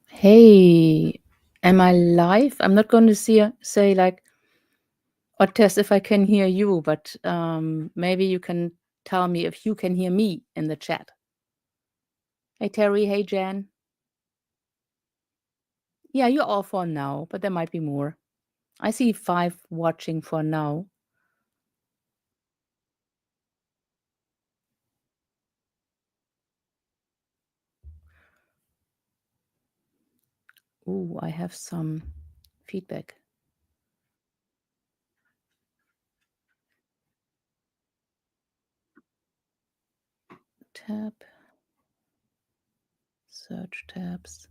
Hey, am I live? I'm not going to say like or test if I can hear you, but maybe you can tell me if you can hear me in the chat. Hey Terry, hey Jan. Yeah, you're all for now, but there might be more. I see 5 watching for now. Ooh, I have some feedback. Tab. Search tabs.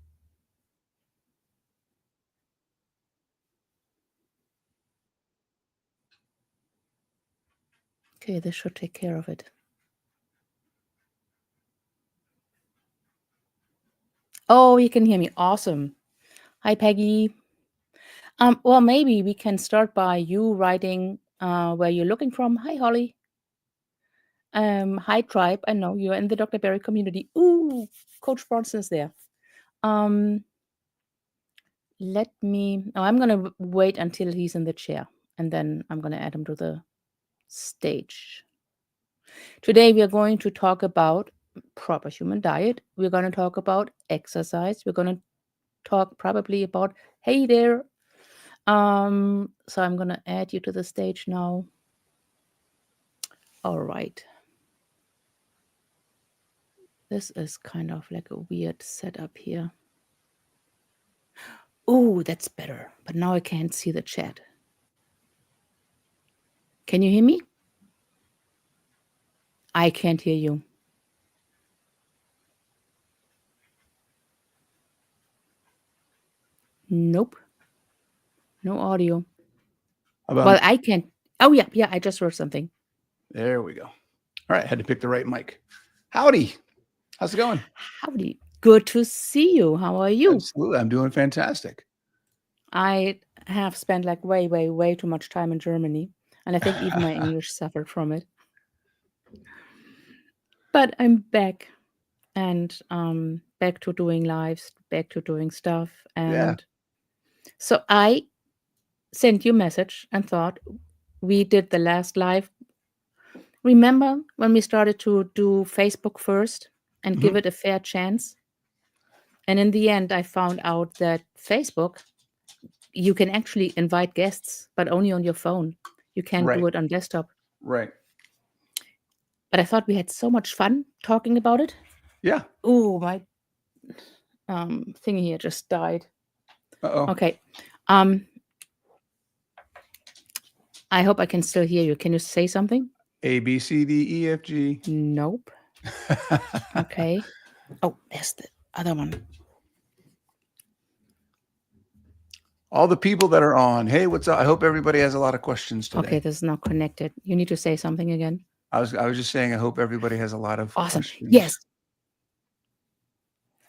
Okay, this should take care of it. Oh, you can hear me. Awesome. Hi, Peggy. Well, maybe we can start by you writing where you're looking from. Hi, Holly. Hi, Tribe. I know you're in the Dr. Barry community. Ooh, Coach Bronson is there. I'm going to wait until he's in the chair, and then I'm going to add him to the stage. Today, we are going to talk about proper human diet. We're going to talk about exercise. We're going to talk probably about, hey there. So I'm going to add you to the stage now. All right. This is kind of like a weird setup here. Oh, that's better. But now I can't see the chat. Can you hear me? I can't hear you. Nope. No audio. Well, I can't. Oh, yeah. I just wrote something. There we go. All right. Had to pick the right mic. Howdy. How's it going? Howdy. Good to see you. How are you? Absolutely. I'm doing fantastic. I have spent like way too much time in Germany. And I think even my English suffered from it. But I'm back. And back to doing lives, back to doing stuff. And so I sent you a message and thought we did the last live. Remember when we started to do Facebook first and give it a fair chance? And in the end, I found out that Facebook, you can actually invite guests, but only on your phone. You can't do it on desktop. Right. But I thought we had so much fun talking about it. Yeah. Oh, my thingy here just died. Uh-oh. Okay. I hope I can still hear you. Can you say something? A, B, C, D, E, F, G. Nope. Okay. Oh, there's the other one. All the people that are on. Hey, what's up? I hope everybody has a lot of questions today. Okay, this is not connected. You need to say something again. I was just saying I hope everybody has a lot of questions. Yes.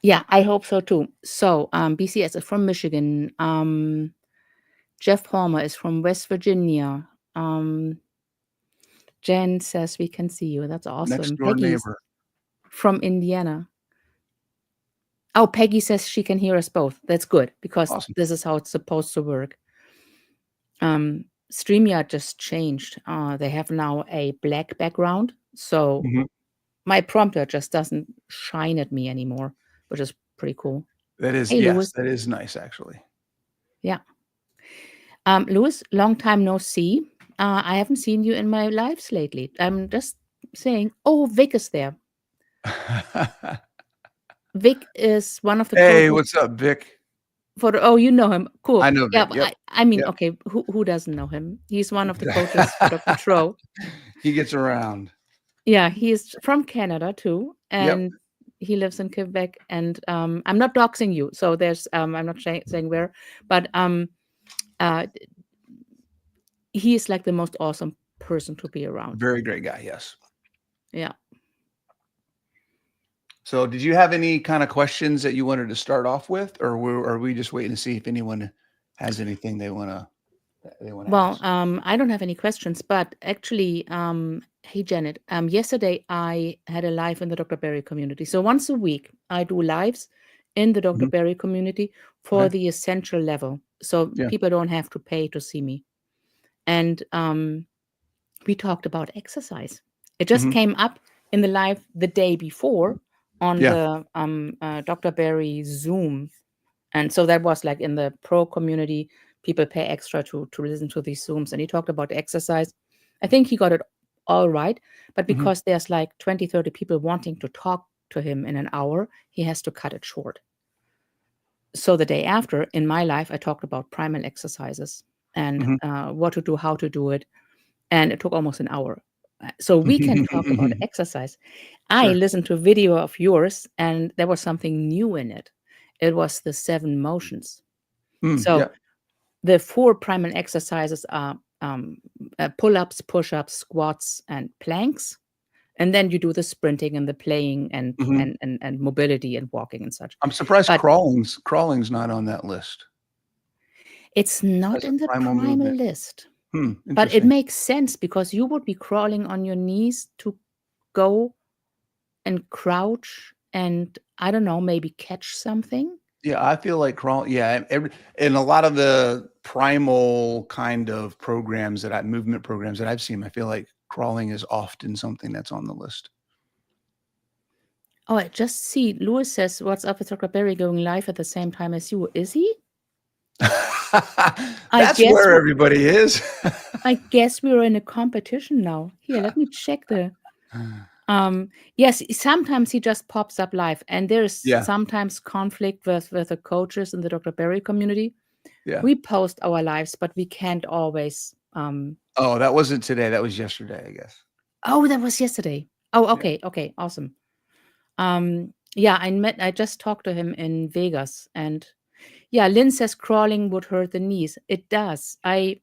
Yeah, I hope so too. So BCS is from Michigan. Jeff Palmer is from West Virginia. Jen says we can see you. That's awesome. Next door neighbor. From Indiana. Oh, Peggy says she can hear us both. That's good because this is how it's supposed to work. StreamYard just changed. They have now a black background. So my prompter just doesn't shine at me anymore, which is pretty cool. That is, hey, yes, that is nice, actually. Yeah. Louis, long time no see. I haven't seen you in my lives lately. I'm just saying, oh, Vic is there. Vic is one of the Hey, what's up, Vic? You know him. Cool. I know Vic. Yeah, I mean, okay, who doesn't know him? He's one of the coaches for Dr. Tro. He gets around. Yeah, he's from Canada too. And he lives in Quebec. And I'm not doxing you. So there's I'm not saying where, but he is like the most awesome person to be around. Very great guy, yes. Yeah. So did you have any kind of questions that you wanted to start off with, or are we just waiting to see if anyone has anything they want to they want to Well, ask? I don't have any questions, but actually, hey Janet, yesterday I had a live in the Dr. Berry community. So once a week, I do lives in the Dr. Mhm. Berry community for Okay. the essential level, so Yeah. people don't have to pay to see me. And we talked about exercise. It just Mhm. came up in the live the day before on Yeah. the Dr. Berry Zoom, and so that was like in the pro community, people pay extra to listen to these Zooms. And he talked about exercise. I think he got it all right. But Mhm. because there's like 20, 30 people wanting to talk to him in an hour, he has to cut it short. So the day after, in my life, I talked about primal exercises and Mhm. what to do, how to do it. And it took almost an hour. So we can talk about exercise. I Sure. listened to a video of yours and there was something new in it. It was the 7 motions. So Yeah. the 4 primal exercises are pull-ups, push-ups, squats, and planks. And then you do the sprinting and the playing and Mhm. and mobility and walking and such. I'm surprised But crawling's not on that list it's not as a in the primal primal movement. list. But it Interesting. makes sense because you would be crawling on your knees to go and crouch and I don't know, maybe catch something. Yeah, I feel like in a lot of the primal kind of movement programs that I've seen, I feel like crawling is often something that's on the list. Oh, I just see Lewis says, "What's up with Dr. Berry going live at the same time as you?" Is he? I That's guess where everybody is. we're in a competition now. Here, let me check the yes, sometimes he just pops up live and there's Yeah, sometimes conflict with the coaches in the Dr. Berry community. yeah. We post our lives, but we can't always Oh, that wasn't today. That was yesterday, I guess. oh, that was yesterday. Oh, Yeah. okay, okay, awesome. Yeah, I just talked to him in Vegas and yeah, Lynn says crawling would hurt the knees. It does. I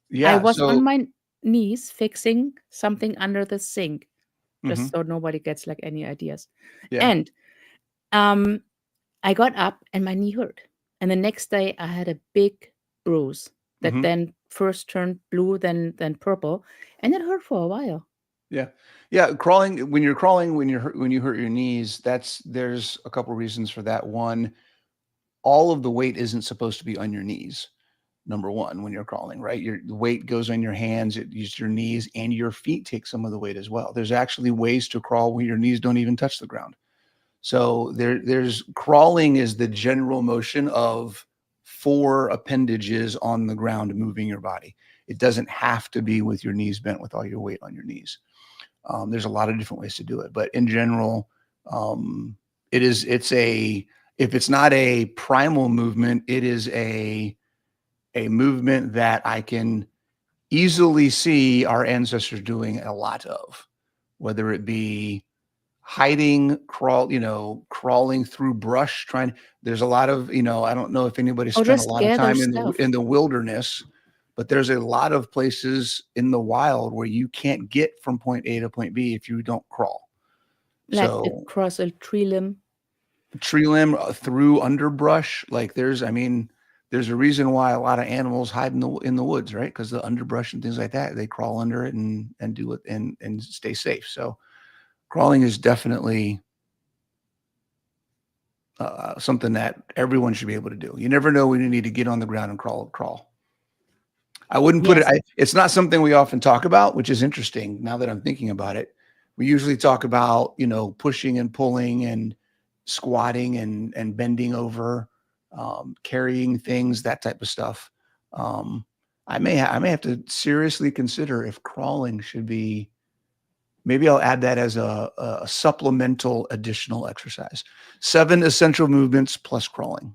Yeah. was on So, my knees fixing something under the sink, just mhm, so nobody gets like any ideas. yeah. And um, I got up and my knee hurt. And the next day I had a big bruise that Mhm. then first turned blue, then purple, and it hurt for a while. Yeah. Yeah, crawling, when you hurt your knees, there's a couple reasons for that. One, all of the weight isn't supposed to be on your knees. Number one, when you're crawling, right? The weight goes on your hands, it uses your knees, and your feet take some of the weight as well. There's actually ways to crawl where your knees don't even touch the ground. So there's crawling is the general motion of 4 appendages on the ground moving your body. It doesn't have to be with your knees bent with all your weight on your knees. There's a lot of different ways to do it, but in general, um, it's a if it's not a primal movement, it is a movement that I can easily see our ancestors doing a lot of, whether it be crawling through brush, there's a lot of, I don't know if anybody Or spent a just lot of gather time stuff. in the wilderness, but there's a lot of places in the wild where you can't get from point A to point B if you don't crawl. Like So across a tree limb. tree limb through underbrush, like there's a reason why a lot of animals hide in the woods, right? Because the underbrush and things like that, they crawl under it and do it and stay safe. So crawling is definitely something that everyone should be able to do. You never know when you need to get on the ground and crawl. I wouldn't put it. Yes. It's not something we often talk about, which is interesting. Now that I'm thinking about it, we usually talk about pushing and pulling and squatting and bending over, carrying things, that type of stuff. Um, I may have to seriously consider if crawling should be. Maybe I'll add that as a supplemental additional exercise. 7 essential movements plus crawling.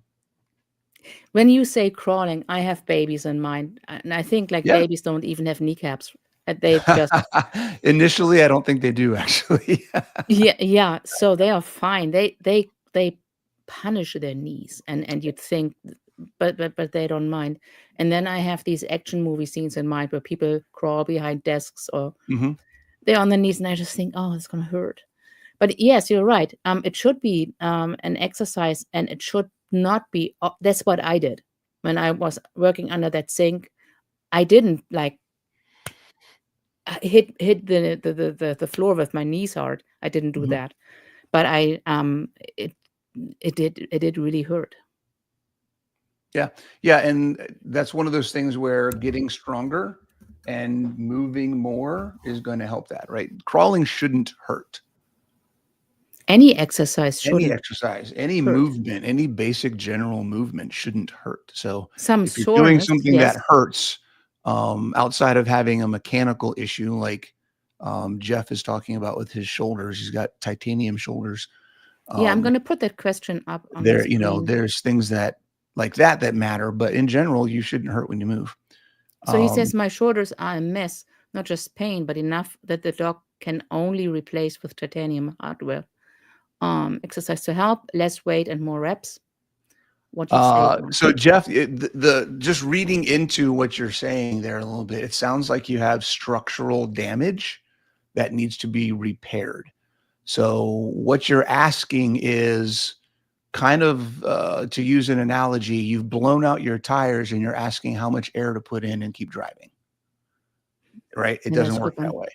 When you say crawling, I have babies in mind. And I think like Yeah. babies don't even have kneecaps. They just Initially, I don't think they do actually. yeah, yeah. So they are fine. They punish their knees and you'd think but they don't mind. And then I have these action movie scenes in mind where people crawl behind desks or Mhm. they're on their knees and I just think, oh, it's gonna hurt. But yes, you're right. It should be an exercise, and it should not be. That's what I did when I was working under that sink. I didn't like hit the floor with my knees hard. I didn't do Mhm. that, but it it did really hurt. Yeah. Yeah, and that's one of those things where getting stronger and moving more is gonna help that, right? Crawling shouldn't hurt. Any exercise Any shouldn't exercise, any hurt. movement, any basic general movement shouldn't hurt. So Some if you're doing soreness, something that yes. hurts, outside of having a mechanical issue like Jeff is talking about with his shoulders, he's got titanium shoulders. Yeah, I'm Um, gonna put that question up on the there, you know, screen. there's things that like that matter, but in general, you shouldn't hurt when you move. So he Um, says my shoulders are a mess, not just pain, but enough that the doc can only replace with titanium hardware. Exercise to help, less weight and more reps. What do you say, so Bronson? Jeff, the just reading into what you're saying there a little bit, it sounds like you have structural damage that needs to be repaired. So what you're asking is kind of, to use an analogy, you've blown out your tires and you're asking how much air to put in and keep driving, right? It Yeah, that's doesn't a work good that one. way.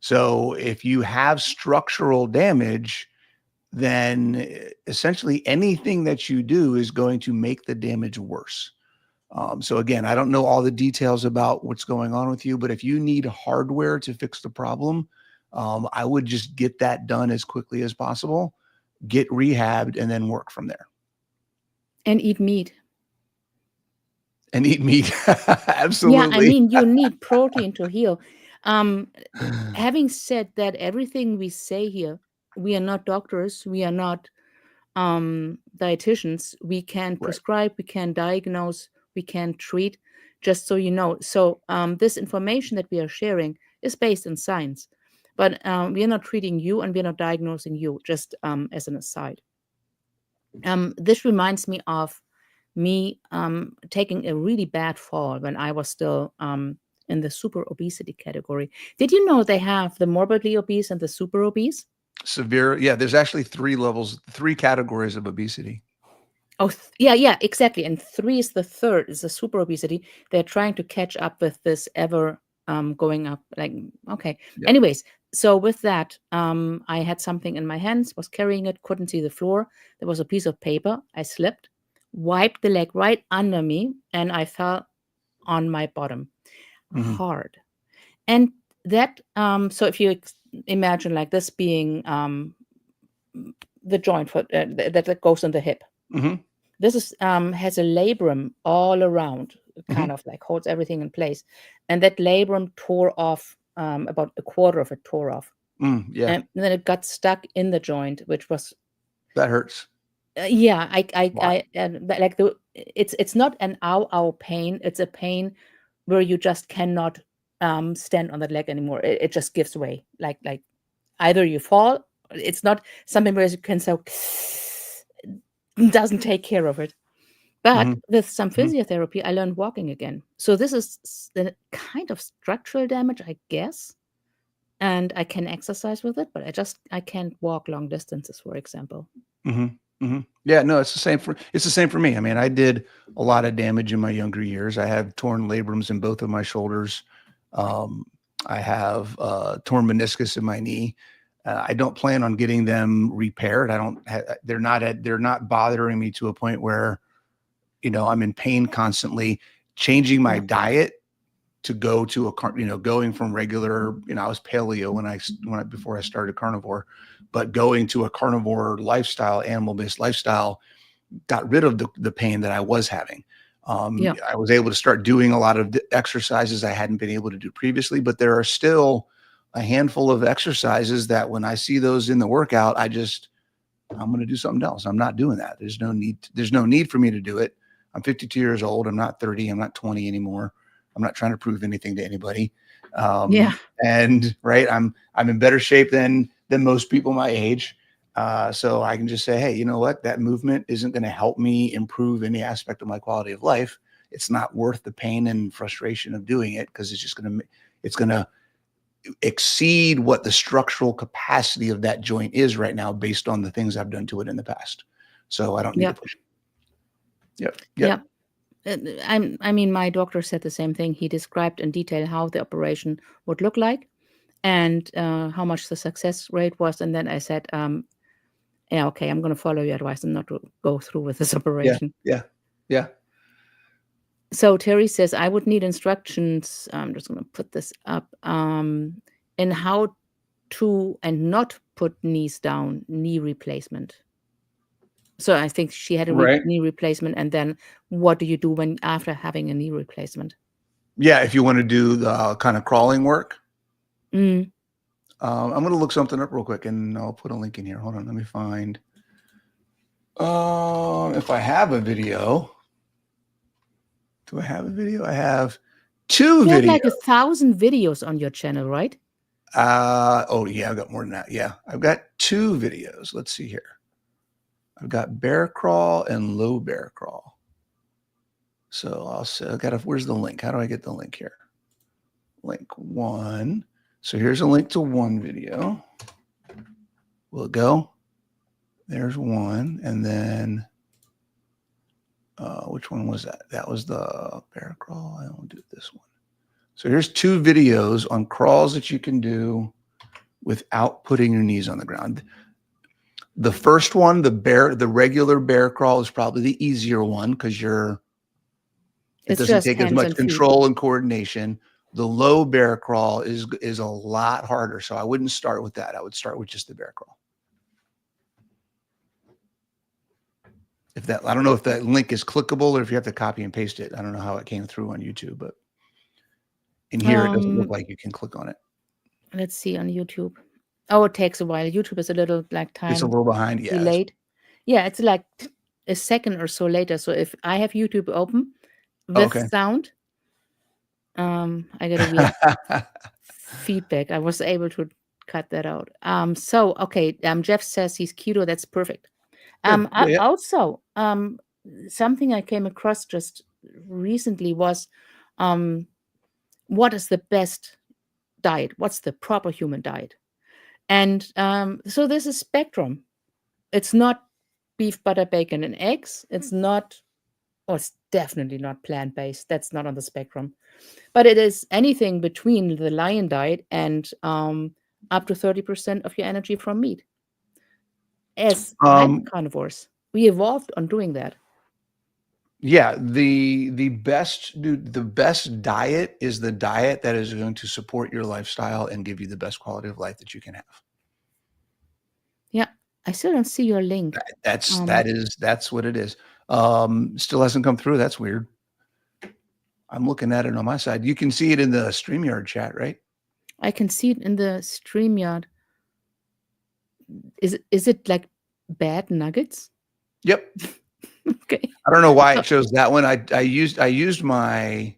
So if you have structural damage, then essentially anything that you do is going to make the damage worse. So again, I don't know all the details about what's going on with you, but if you need hardware to fix the problem, I would just get that done as quickly as possible, get rehabbed, and then work from there And eat meat. and eat meat. Yeah, I Absolutely. mean, you need protein to heal. Um, Having said that, everything we say here, we are not doctors, we are not dietitians. We can Right. prescribe, we can diagnose, we can treat, just so you know. So this information that we are sharing is based in science, but we are not treating you and we are not diagnosing you, just as an aside. This reminds me of me taking a really bad fall when I was still in the super obesity category. Did you know they have the morbidly obese and the super obese? Severe. Yeah. There's actually three levels, three categories of obesity. Oh, yeah, yeah, exactly. And three is the third, is the super obesity. They're trying to catch up with this ever going up. Like, okay. Yep. Anyways, so with that, I had something in my hands, was carrying it, couldn't see the floor. There was a piece of paper. I slipped, wiped the leg right under me, and I fell on my bottom Hmm. hard. And that, so if you imagine like this being the joint for, that goes in the hip. Hmm. This is has a labrum all around, Hmm. kind of like holds everything in place, and that labrum tore off. About a quarter of it tore off, Yeah. and then it got stuck in the joint, which was That hurts yeah. a lot. Like it's not an ow pain. It's a pain where you just cannot stand on that leg anymore. It just gives way. Like either you fall. It's not something where you can so doesn't take care of it. But Hmm. with some Hmm. physiotherapy, I learned walking again. So this is the kind of structural damage, I guess. And I can exercise with it, but I can't walk long distances, for example. Hmm. Hmm. Yeah, no, it's the same for me. I mean, I did a lot of damage in my younger years. I have torn labrums in both of my shoulders. Um, I have torn meniscus in my knee. I don't plan on getting them repaired. I don't. They're not bothering me to a point where I'm in pain constantly. Changing my Yeah. diet to go to going from regular, I was paleo before I started carnivore, but going to a carnivore lifestyle, animal-based lifestyle, got rid of the pain that I was having. Yeah. I was able to start doing a lot of exercises I hadn't been able to do previously, but there are still a handful of exercises that when I see those in the workout, I'm going to do something else. I'm not doing that. There's no need for me to do it. I'm 52 years old. I'm not 30. I'm not 20 anymore. I'm not trying to prove anything to anybody. Yeah. And right, I'm in better shape than most people my age. So I can just say, hey, you know what? That movement isn't going to help me improve any aspect of my quality of life. It's not worth the pain and frustration of doing it because it's going to exceed what the structural capacity of that joint is right now based on the things I've done to it in the past. So I don't need to Yep. push it. Yep. Yep. Yep. I mean, my doctor said the same thing. He described in detail how the operation would look like and how much the success rate was. And then I said, yeah, okay, I'm going to follow your advice and not to go through with this Yeah, operation. yeah, yeah. So Terry says, I would need instructions. I'm just going to put this up in how to and not put knees down, knee replacement. So I think she had a Right. knee replacement. And then what do you do when after having a knee replacement? Yeah, if you want to do the kind of crawling work. Mm. I'm going to look something up real quick, and I'll put a link in here. Hold on, let me find. If I have a video. Do I have a video? I have 2 You have videos. like 1,000 videos on your channel, right? Oh yeah, I've got more than that. Yeah, I've got 2 videos. Let's see here. I've got bear crawl and low bear crawl. So I'll say, I got. Where's the link? How do I get the link here? Link 1. So here's a link to one video. Will it go? There's one, and then which one was that? That was the bear crawl. I don't do this one. So here's 2 videos on crawls that you can do without putting your knees on the ground. The first one, the regular bear crawl, is probably the easier one because it It's doesn't just take as hands much and feet. control and coordination. The low bear crawl is a lot harder. So I wouldn't start with that. I would start with just the bear crawl. I don't know if that link is clickable or if you have to copy and paste it. I don't know how it came through on YouTube, but in here it doesn't look like you can click on it. Let's see on YouTube. Oh, it takes a while. YouTube is a little like It's a time little behind. Yeah. delayed. Yeah, it's like a second or so later. So if I have YouTube open with Okay. sound, I get a weird feedback. I was able to cut that out. So okay, Jeff says he's keto. That's perfect. Good. Yeah. Also, something I came across just recently was, what is the best diet? What's the proper human diet? And so there's a spectrum. It's not beef, butter, bacon, and eggs. It's not, or it's definitely not plant-based. That's not on the spectrum. But it is anything between the lion diet and up to 30% of your energy from meat. As hyper-carnivores, we evolved on doing that. Yeah, the best diet is the diet that is going to support your lifestyle and give you the best quality of life that you can have. Yeah, I still don't see your link. That's what it is. Still hasn't come through. That's weird. I'm looking at it on my side. You can see it in the StreamYard chat, right? I can see it in the StreamYard. Is it like bad nuggets? Yep. Okay. I don't know why it shows that one. I used my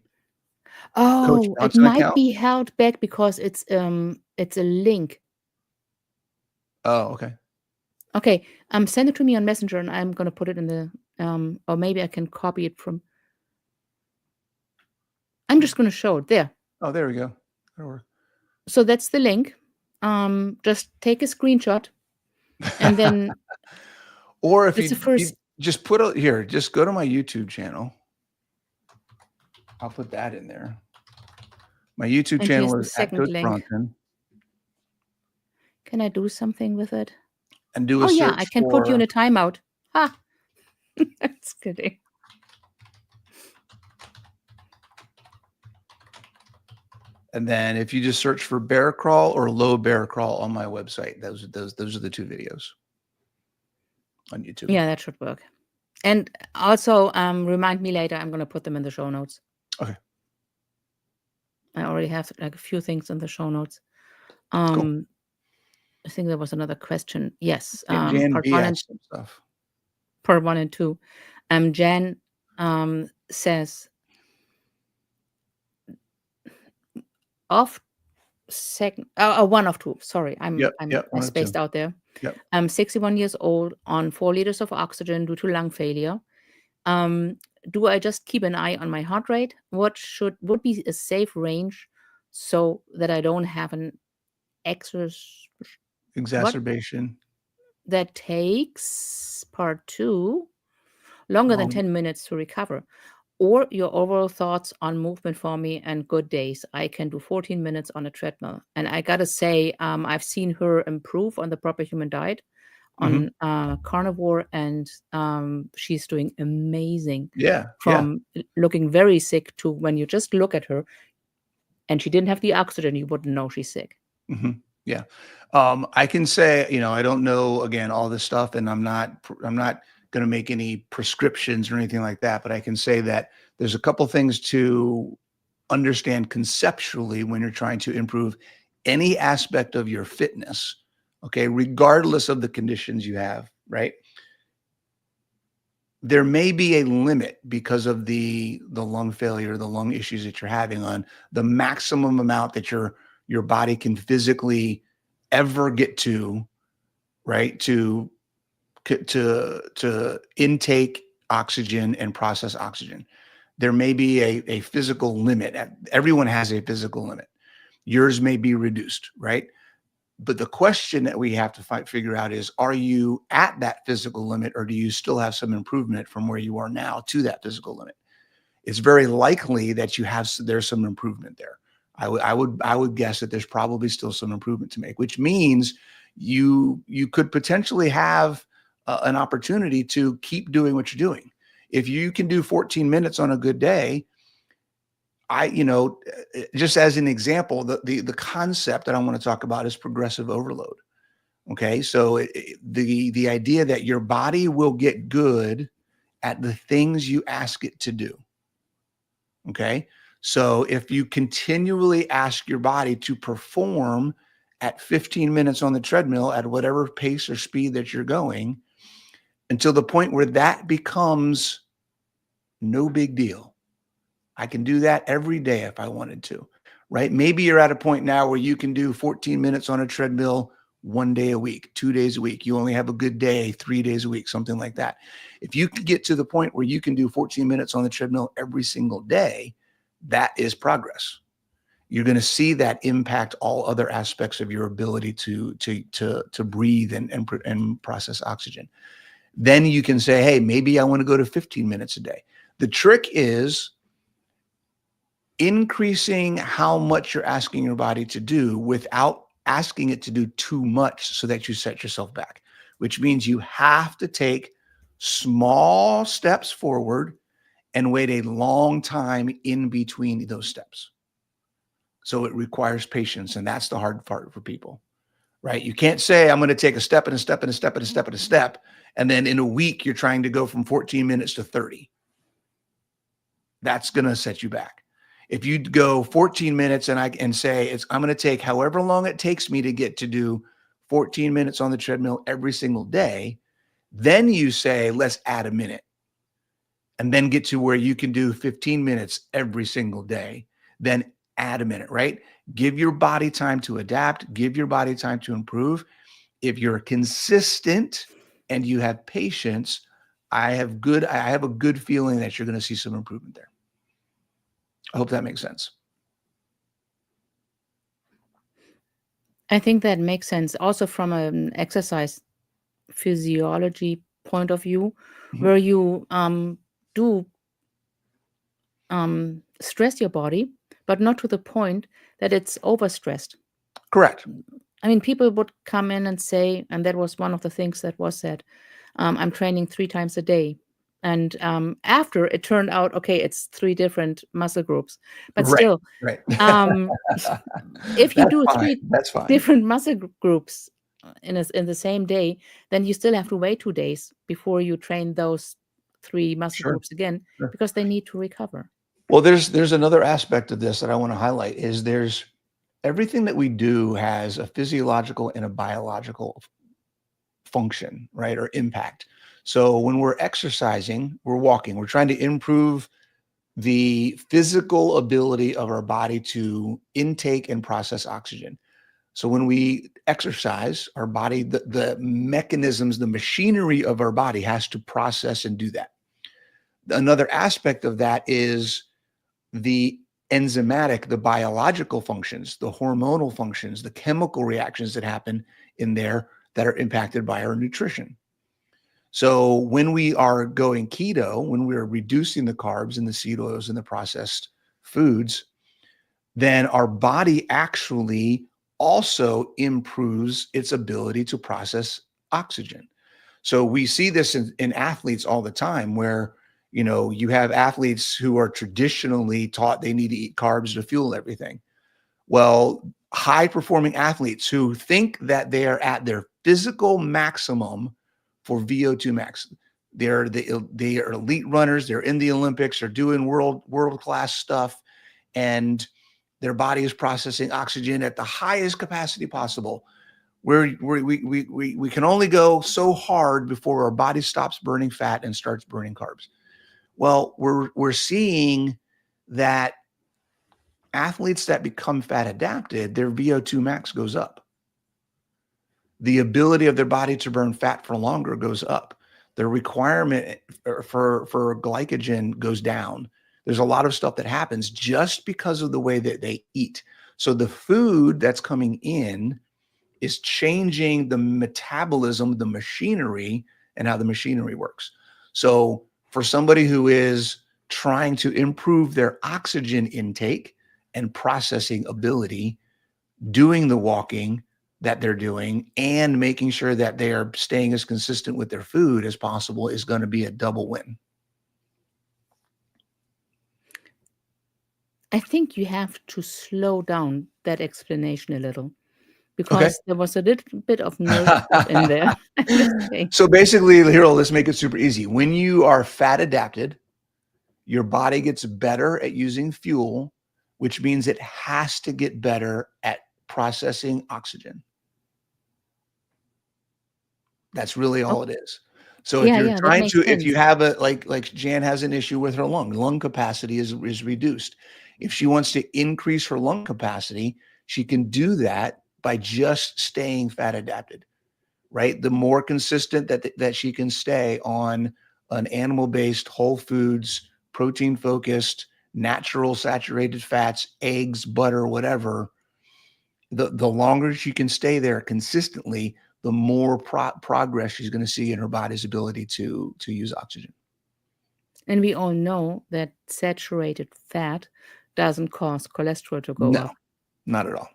Coach it Bronson might account. be held back because it's a link. Oh, okay. Okay. Send it to me on Messenger and I'm gonna put it in the or maybe I can copy it from. I'm just gonna show it there. Oh, there we go. That'll work. So that's the link. Just take a screenshot and then or if it's the first. Just put here, just go to my YouTube channel. I'll put that in there. My YouTube And channel here's the is at second Coach link. Bronson. Can I do something with it? And do a Oh yeah, search I can put you in a timeout. Ha! That's kidding. And then if you just search for bear crawl or low bear crawl on my website, those are the 2 videos on YouTube. Yeah, that should work. And also, remind me later. I'm gonna put them in the show notes. Okay. I already have like a few things in the show notes. Cool. I think there was another question. Yes. Jan Part B 1 asked some stuff. Part 1 and 2. Jan says of second 1 of 2. Sorry, I spaced out there. Yep. I'm 61 years old on 4 liters of oxygen due to lung failure. Do I just keep an eye on my heart rate? What would be a safe range so that I don't have an exacerbation that takes part 2 longer than 10 minutes to recover? or your overall thoughts on movement for me and good days. I can do 14 minutes on a treadmill. And I got to say, I've seen her improve on the proper human diet, Mhm. on carnivore, and she's doing amazing, Yeah, yeah. from looking very sick to when you just look at her and she didn't have the oxygen, you wouldn't know she's sick. Mhm. Yeah. I can say, I don't know, again, all this stuff, and I'm not gonna make any prescriptions or anything like that, but I can say that there's a couple things to understand conceptually when you're trying to improve any aspect of your fitness, okay, regardless of the conditions you have, right? There may be a limit because of the lung failure, the lung issues that you're having, on the maximum amount that your body can physically ever get to, right? To intake oxygen and process oxygen. There may be a physical limit. Everyone has a physical limit. Yours may be reduced, right? But the question that we have to figure out is, are you at that physical limit, or do you still have some improvement from where you are now to that physical limit? It's very likely that there's some improvement there. I would guess that there's probably still some improvement to make, which means you could potentially have an opportunity to keep doing what you're doing. If you can do 14 minutes on a good day, just as an example, the concept that I want to talk about is progressive overload. Okay, so the idea that your body will get good at the things you ask it to do. Okay, so if you continually ask your body to perform at 15 minutes on the treadmill at whatever pace or speed that you're going, until the point where that becomes no big deal. I can do that every day if I wanted to, right? Maybe you're at a point now where you can do 14 minutes on a treadmill 1 day a week, 2 days a week. You only have a good day 3 days a week, something like that. If you can get to the point where you can do 14 minutes on the treadmill every single day, that is progress. You're going to see that impact all other aspects of your ability to breathe and process oxygen. Then you can say, hey, maybe I want to go to 15 minutes a day. The trick is increasing how much you're asking your body to do without asking it to do too much so that you set yourself back, which means you have to take small steps forward and wait a long time in between those steps. So it requires patience, and that's the hard part for people, right? You can't say, I'm going to take a step and a step and a step and a step and a step, and then in a week you're trying to go from 14 minutes to 30. That's going to set you back. If you go 14 minutes and say I'm going to take however long it takes me to get to do 14 minutes on the treadmill every single day, then you say, let's add a minute, and then get to where you can do 15 minutes every single day, then add a minute, right? Give your body time to adapt, give your body time to improve. If you're consistent and you have patience, I have a good feeling that you're going to see some improvement there. I hope that makes sense. I think that makes sense also from an exercise physiology point of view, Mhm. where you do stress your body, but not to the point that it's overstressed. Correct. I mean, people would come in and say, and that was one of the things that was said, I'm training 3 times a day. And after it turned out, okay, it's 3 different muscle groups. But Right, still, right. um, if you That's do fine, three that's fine. different muscle groups in the same day, then you still have to wait 2 days before you train those 3 muscle Sure, groups again, sure. because they need to recover. Well, there's another aspect of this that I wanna highlight, is there's everything that we do has a physiological and a biological function, right, or impact. So when we're exercising, we're walking, we're trying to improve the physical ability of our body to intake and process oxygen. So when we exercise, our body, the mechanisms, the machinery of our body has to process and do that. Another aspect of that is the enzymatic, the biological functions, the hormonal functions, the chemical reactions that happen in there that are impacted by our nutrition. So when we are going keto, when we are reducing the carbs and the seed oils and the processed foods, then our body actually also improves its ability to process oxygen. So we see this in athletes all the time where, you have athletes who are traditionally taught they need to eat carbs to fuel everything. Well, high performing athletes who think that they are at their physical maximum for VO2 max. They are elite runners. They're in the Olympics. They're doing world class stuff, and their body is processing oxygen at the highest capacity possible. We can only go so hard before our body stops burning fat and starts burning carbs. Well, we're seeing that athletes that become fat adapted, their VO2 max goes up. The ability of their body to burn fat for longer goes up. The requirement for glycogen goes down. There's a lot of stuff that happens just because of the way that they eat. So the food that's coming in is changing the metabolism, the machinery, and how the machinery works. So for somebody who is trying to improve their oxygen intake and processing ability, doing the walking that they're doing and making sure that they are staying as consistent with their food as possible is going to be a double win. I think you have to slow down that explanation a little Okay. because there was a little bit of nerve stuff in there. I'm just saying. So basically, here, let's make it super easy. When you are fat adapted, your body gets better at using fuel, which means it has to get better at processing oxygen. That's really Oh, all it is. So if yeah, you're yeah, that trying makes to, if you sense. have like Jan has an issue with her lung capacity is reduced. If she wants to increase her lung capacity, she can do that by just staying fat adapted, right? The more consistent that she can stay on an animal-based, whole foods, protein-focused, natural saturated fats, eggs, butter, whatever, the longer she can stay there consistently, the more progress she's going to see in her body's ability to use oxygen. And we all know that saturated fat doesn't cause cholesterol to go No, up not at all.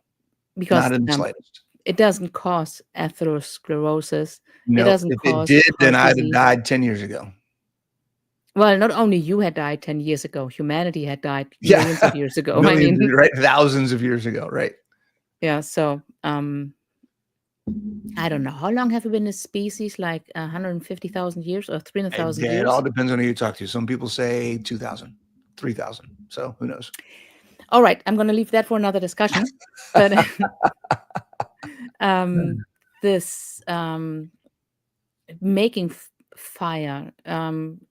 because Not in the slightest. it doesn't cause atherosclerosis. It No, doesn't if it cause did, then heart I'd have disease. died 10 years ago. Well, not only you had died 10 years ago, humanity had died Yeah. millions of years ago. I Millions, mean, right? Thousands of years ago, right? yeah, so I don't know. How long have we been a species? Like 150,000 years or 300,000 It all years? depends on who you talk to. Some people say 2,000, 3,000. So who knows? All right, I'm going to leave that for another discussion. But um, this making fire,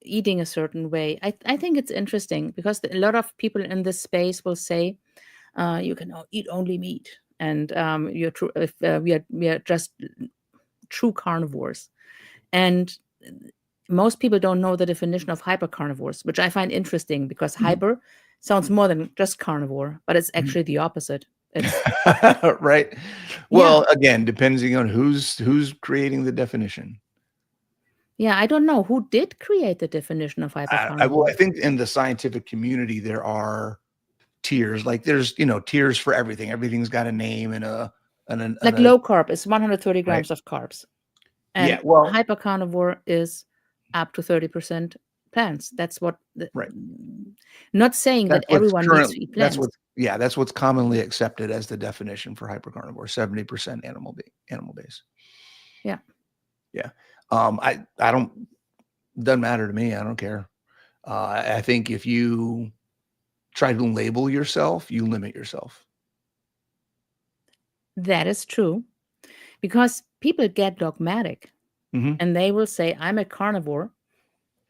eating a certain way, I think it's interesting because a lot of people in this space will say, you can eat only meat. And you're true. If we are just true carnivores, and most people don't know the definition of hypercarnivores, which I find interesting because Mhm. hyper sounds more than just carnivore, but it's Mhm. actually the opposite. It's Right. yeah, Well, again, depending on who's creating the definition. yeah. I don't know who did create the definition of I hypercarnivore. think in the scientific community there are tiers. Like there's tiers for everything. Everything's got a name and Like a low carb is 130 right. grams of carbs, Yeah. and Well, hypercarnivore is up to 30% plants. That's what. right. Not saying that That's what's everyone needs current. to eat That's plants. what's yeah. That's what's commonly accepted as the definition for hypercarnivore. 70% animal base. Yeah. Yeah. I don't. Doesn't matter to me. I don't care. I think if you try to label yourself, you limit yourself. That is true because people get dogmatic Mhm. and they will say, I'm a carnivore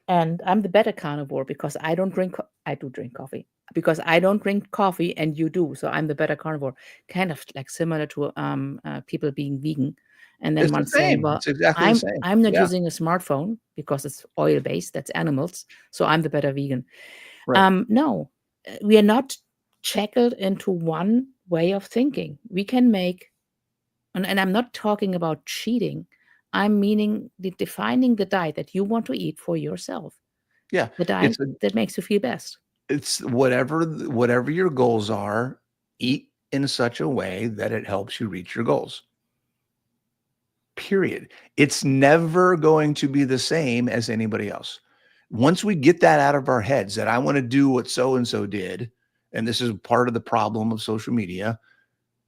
and I'm the better carnivore because I don't drink, I do drink coffee because I don't drink coffee and you do. So I'm the better carnivore, kind of like similar to people being vegan. And then It's the one saying, same. well, It's exactly the I'm same. I'm not Yeah. using a smartphone because it's oil based, that's animals. So I'm the better vegan. Right. No, we are not shackled into one way of thinking. We can make, and I'm not talking about cheating. I'm meaning defining the diet that you want to eat for yourself, Yeah, the diet it's a, that makes you feel best. it's whatever your goals are, eat in such a way that it helps you reach your goals. Period. It's never going to be the same as anybody else. Once we get that out of our heads that I want to do what so and so did, and this is part of the problem of social media,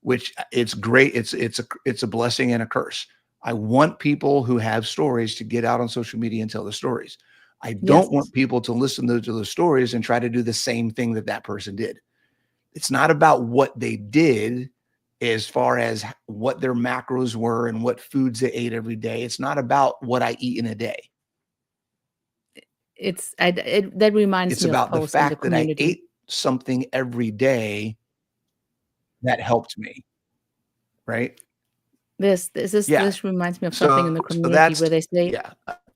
which it's great. It's a blessing and a curse. I want people who have stories to get out on social media and tell the stories. I don't Yes, want people to listen to the stories and try to do the same thing that that person did. It's not about what they did as far as what their macros were and what foods they ate every day. It's not about what I eat in a day. that reminds It's me of about the posts in the fact that I community. ate something every day that helped me, right? Yeah. This reminds me of something in the So community that's where they say, yeah.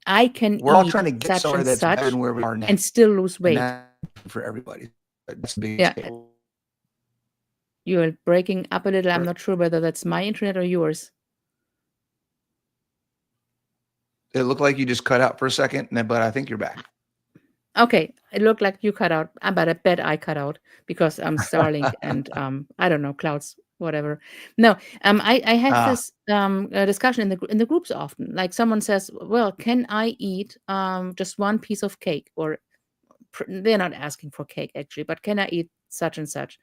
I can We're all eat trying to get such somewhere and that's better such than where we are now, and still lose and weight. that's for everybody. That's the Yeah, biggest goal. you're breaking up a little. I'm not sure whether that's my internet or yours. It looked like you just cut out for a second, but I think you're back. Okay, it looked like you cut out, but I bet I cut out because I'm Starlink and I don't know, clouds, whatever. No, I have Ah, this discussion in the groups often. Like someone says, "Well, can I eat just one piece of cake?" Or they're not asking for cake actually, but can I eat such and such?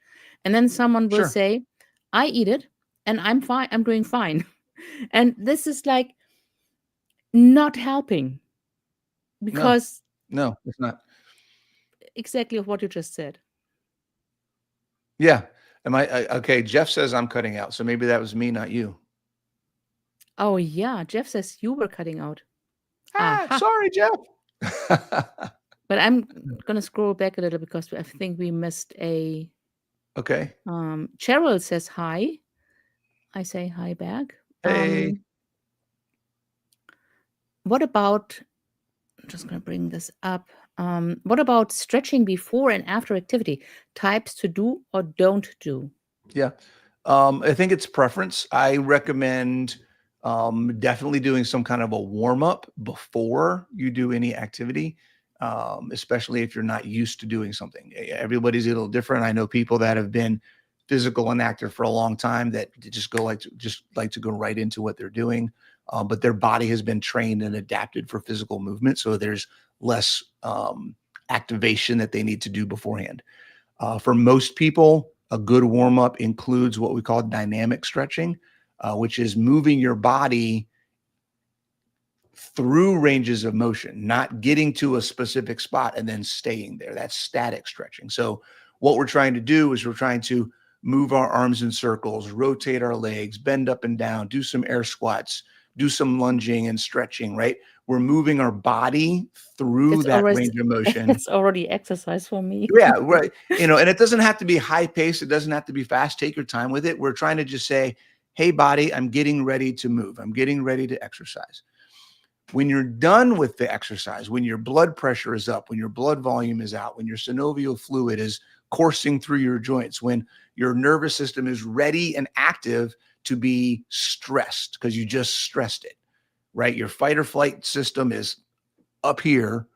And then someone will sure. say, "I eat it and I'm fine. I'm doing fine." And this is like not helping No, because no, it's not. exactly of what you just said. Yeah. Okay? Jeff says I'm cutting out, so maybe that was me, not you. Oh, yeah. Jeff says you were cutting out. Ah, Aha. sorry, Jeff. But I'm gonna scroll back a little because I think we missed a Okay. Cheryl says hi. I say hi back. Hey. What about I'm just gonna bring this up. What about stretching before and after activity? Types to do or don't do? Yeah. I think it's preference. I recommend definitely doing some kind of a warm up before you do any activity, especially if you're not used to doing something. Everybody's a little different. I know people that have been physical and active for a long time that just like to go right into what they're doing, but their body has been trained and adapted for physical movement, so there's less activation that they need to do beforehand. For most people, a good warm up includes what we call dynamic stretching, which is moving your body through ranges of motion, not getting to a specific spot and then staying there. That's static stretching. So, what we're trying to do is we're trying to move our arms in circles, rotate our legs, bend up and down, do some air squats, do some lunging and stretching, right? We're moving our body through It's that always range of motion. it's already exercise for me. Yeah, right. And it doesn't have to be high pace. It doesn't have to be fast. Take your time with it. We're trying to just say, hey, body, I'm getting ready to move. I'm getting ready to exercise. When you're done with the exercise, when your blood pressure is up, when your blood volume is out, when your synovial fluid is coursing through your joints, when your nervous system is ready and active to be stressed because you just stressed it, right? Your fight or flight system is up here.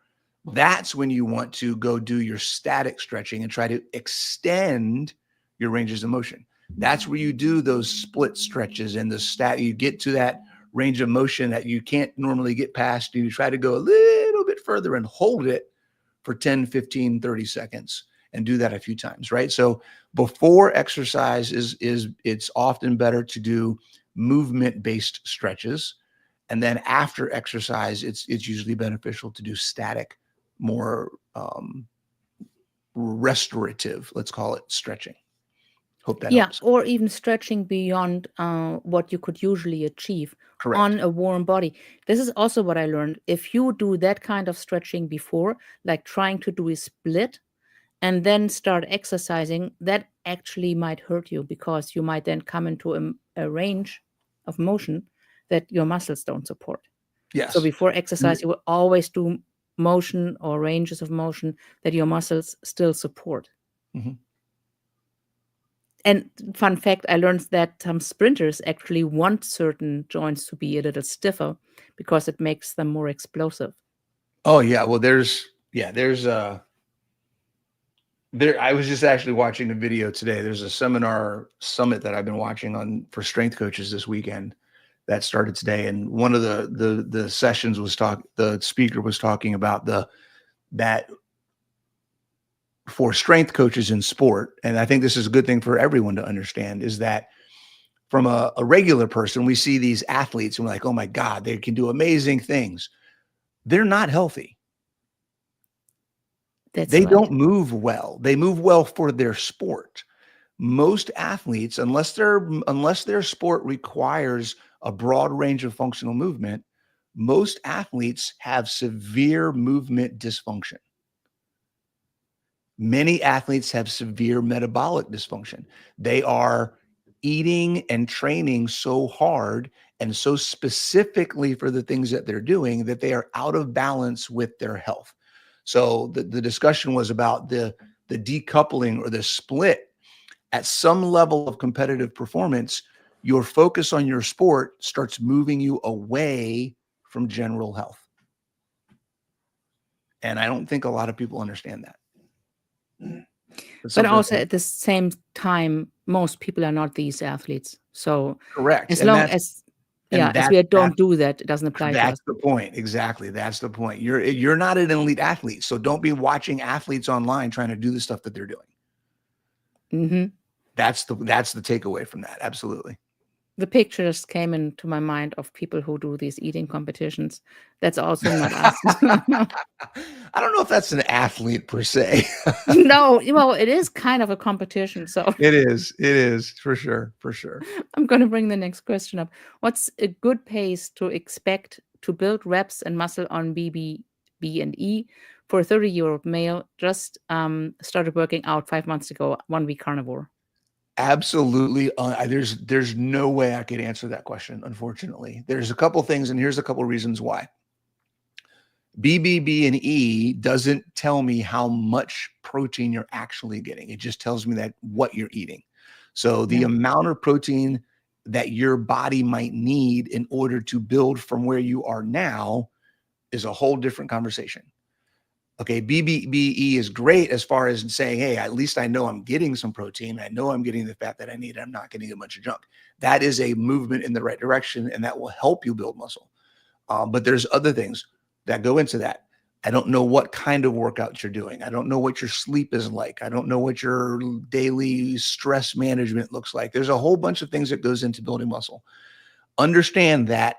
That's when you want to go do your static stretching and try to extend your ranges of motion. That's where you do those split stretches and you get to that range of motion that you can't normally get past. You try to go a little bit further and hold it for 10, 15, 30 seconds and do that a few times, right? So before exercise is it's often better to do movement-based stretches. And then after exercise, it's usually beneficial to do static, more restorative, let's call it stretching. Hope that Yeah, helps. or even stretching beyond what you could usually achieve Correct. on a warm body. This is also what I learned. If you do that kind of stretching before, like trying to do a split and then start exercising, that actually might hurt you because you might then come into a range of motion that your muscles don't support. So Yes. before exercise, you will always do motion or ranges of motion that your muscles still support. Mhm. And fun fact, I learned that some sprinters actually want certain joints to be a little stiffer because it makes them more explosive. Oh yeah. Well, there, I was just actually watching a video today. There's a seminar summit that I've been watching on for strength coaches this weekend that started today. And one of the sessions was the speaker was talking about that for strength coaches in sport. And I think this is a good thing for everyone to understand is that from a regular person, we see these athletes and we're like, oh my God, they can do amazing things. They're not healthy. That's They right. don't move well. They move well for their sport. Most athletes, unless their sport requires a broad range of functional movement, most athletes have severe movement dysfunction. Many athletes have severe metabolic dysfunction. They are eating and training so hard and so specifically for the things that they're doing that they are out of balance with their health. So the discussion was about the decoupling or the split. At some level of competitive performance, your focus on your sport starts moving you away from general health. And I don't think a lot of people understand that. It's But something. also at the same time, most people are not these athletes. So Correct. as And long that's as, and yeah, as that we that don't do that, it doesn't apply to us. that's the point. Exactly. That's the point. You're not an elite athlete. So don't be watching athletes online trying to do the stuff that they're doing. Hmm. That's the takeaway from that. Absolutely. The pictures came into my mind of people who do these eating competitions. That's also not us. I don't know if that's an athlete per se. No, well, it is kind of a competition. So It is. It is for sure. For sure. I'm going to bring the next question up. What's a good pace to expect to build reps and muscle on BB and E for a 30-year-old male just started working out 5 months ago, 1 week carnivore? Absolutely. There's no way I could answer that question. Unfortunately, there's a couple things, and here's a couple reasons why. BBB and E doesn't tell me how much protein you're actually getting. It just tells me that what you're eating. So the Yeah. amount of protein that your body might need in order to build from where you are now is a whole different conversation. Okay, BBBE is great as far as saying, hey, at least I know I'm getting some protein. I know I'm getting the fat that I need. I'm not getting a bunch of junk. That is a movement in the right direction, and that will help you build muscle. But there's other things that go into that. I don't know what kind of workouts you're doing. I don't know what your sleep is like. I don't know what your daily stress management looks like. There's a whole bunch of things that goes into building muscle. Understand that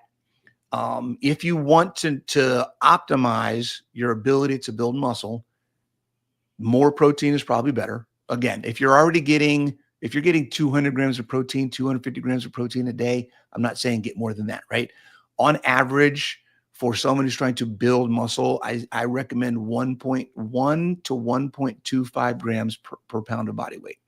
if you want to optimize your ability to build muscle, more protein is probably better. Again, if you're getting 200 grams of protein, 250 grams of protein a day, I'm not saying get more than that, right? On average, for someone who's trying to build muscle, I recommend 1.1 to 1.25 grams per pound of body weight.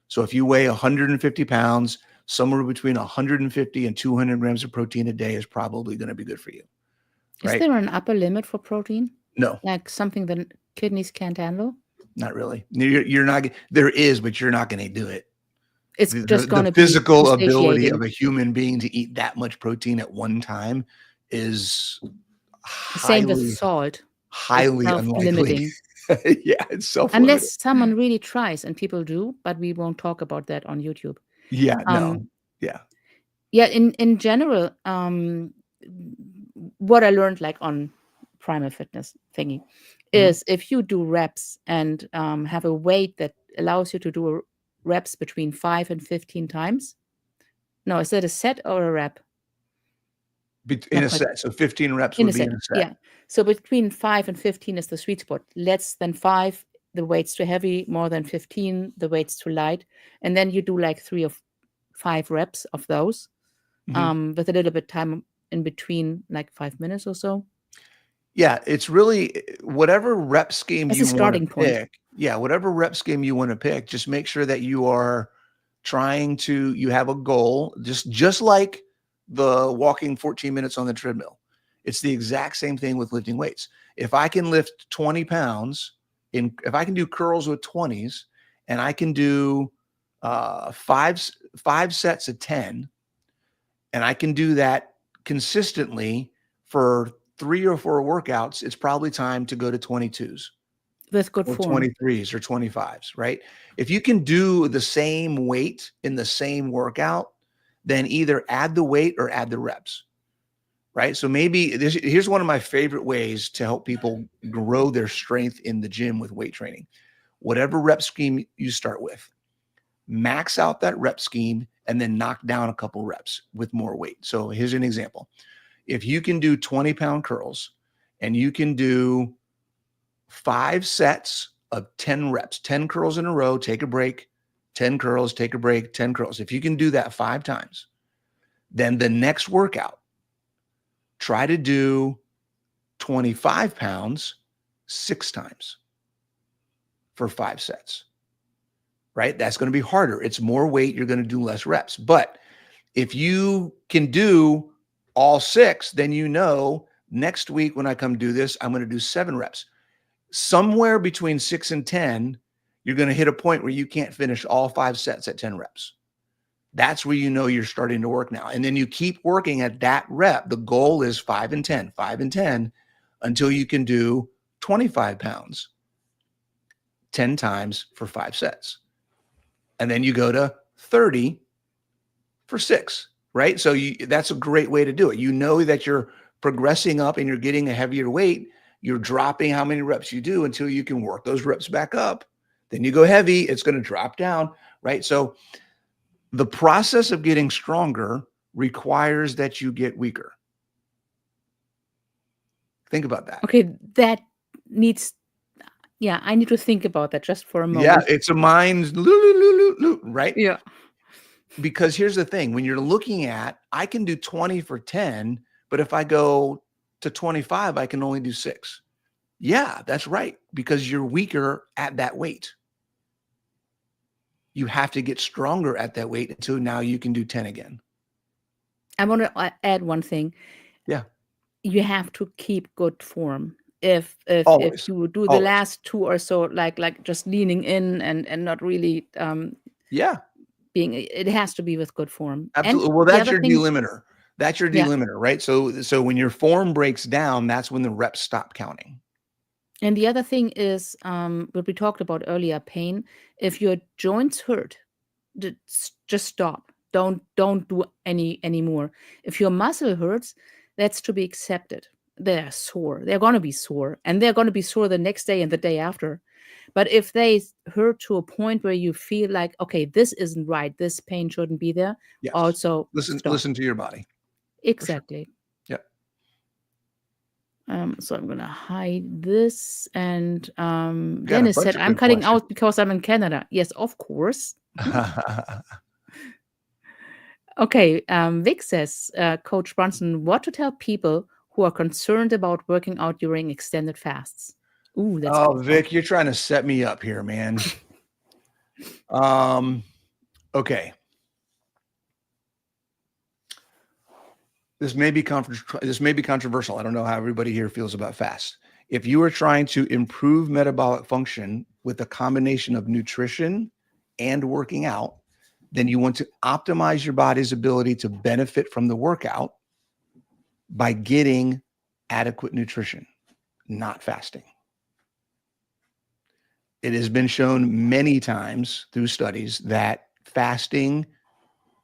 So if you weigh 150 pounds, somewhere between 150 and 200 grams of protein a day is probably going to be good for you, Is right? there an upper limit for protein? No, Like something that kidneys can't handle? not really. You're not. There is, but you're not going to do it. It's just The going to be too physical ability of satiating. a human being to eat that much protein at one time is Same with highly, salt. It's highly unlikely. self-limiting. Yeah, it's self-limiting. Unless someone really tries, and people do, but we won't talk about that on YouTube. Yeah, no. Um, Yeah. yeah, in general, what I learned like on Primal Fitness thingy Mhm. is if you do reps and have a weight that allows you to do reps between 5 and 15 times. No, is that a set or a rep? In Not a quite. set. So 15 reps In would a be set, in a set. yeah. So between 5 and 15 is the sweet spot. Less than 5, the weight's too heavy. More than 15, the weight's too light. And then you do like 3 or 5 reps of those, Mhm. with a little bit time in between, like 5 minutes or so, Yeah, it's really whatever rep scheme as a you want to starting point. pick. Yeah, whatever rep scheme you want to pick, just make sure that you are you have a goal, just like the walking 14 minutes on the treadmill. It's the exact same thing with lifting weights. If I can lift 20 pounds if I can do curls with 20s and I can do five sets of 10, and I can do that consistently for 3 or 4 workouts, it's probably time to go to 22s With good or form. 23s or 25s, right? If you can do the same weight in the same workout, then either add the weight or add the reps, right? So maybe here's one of my favorite ways to help people grow their strength in the gym with weight training. Whatever rep scheme you start with, max out that rep scheme and then knock down a couple reps with more weight. So here's an example. If you can do 20-pound curls and you can do 5 sets of 10 reps, 10 curls in a row, take a break, 10 curls, take a break, 10 curls. If you can do that 5 times, then the next workout, try to do 25 pounds 6 times for 5 sets, right? That's going to be harder. It's more weight. You're going to do less reps. But if you can do all 6, then you know next week when I come do this, I'm going to do 7 reps. Somewhere between 6 and 10, you're going to hit a point where you can't finish all 5 sets at 10 reps. That's where you know you're starting to work now. And then you keep working at that rep. The goal is 5 and 10, 5 and 10, until you can do 25 pounds 10 times for 5 sets. And then you go to 30 for 6, right? So that's a great way to do it. You know that you're progressing up and you're getting a heavier weight. You're dropping how many reps you do until you can work those reps back up. Then you go heavy, it's going to drop down, right? So the process of getting stronger requires that you get weaker. Think about that. Okay, that needs, yeah, I need to think about that just for a Yeah, moment. it's a mind, right? Yeah. Because here's the thing, when you're looking at, I can do 20 for 10, but if I go to 25, I can only do 6. Yeah, that's right, because you're weaker at that weight. You have to get stronger at that weight until now you can do 10 again. I want to add one thing. Yeah. You have to keep good form. If Always. you do the Always. last 2 or so, like just leaning in and not really Yeah. being, it has to be with good form. And Absolutely. Well, the that's other your thing, delimiter. That's your yeah. delimiter, right? So when your form breaks down, that's when the reps stop counting. And the other thing is what we talked about earlier, pain. If your joints hurt, just stop. Don't do any more. If your muscle hurts, that's to be accepted. They're sore. They're going to be sore, and they're going to be sore the next day and the day after. But if they hurt to a point where you feel like, okay, this isn't right, this pain shouldn't be there, Yes. also stop. Listen to your body. Exactly. Sure. So I'm gonna hide this, and Got a Dennis bunch said, of "I'm good cutting questions. out because I'm in Canada." Yes, of course. Okay, Vic says, Coach Bronson, what to tell people who are concerned about working out during extended fasts? Ooh, that's Oh, good stuff. Vic, you're trying to set me up here, man. Okay. This may be controversial. I don't know how everybody here feels about fast. If you are trying to improve metabolic function with a combination of nutrition and working out, then you want to optimize your body's ability to benefit from the workout by getting adequate nutrition, not fasting. It has been shown many times through studies that fasting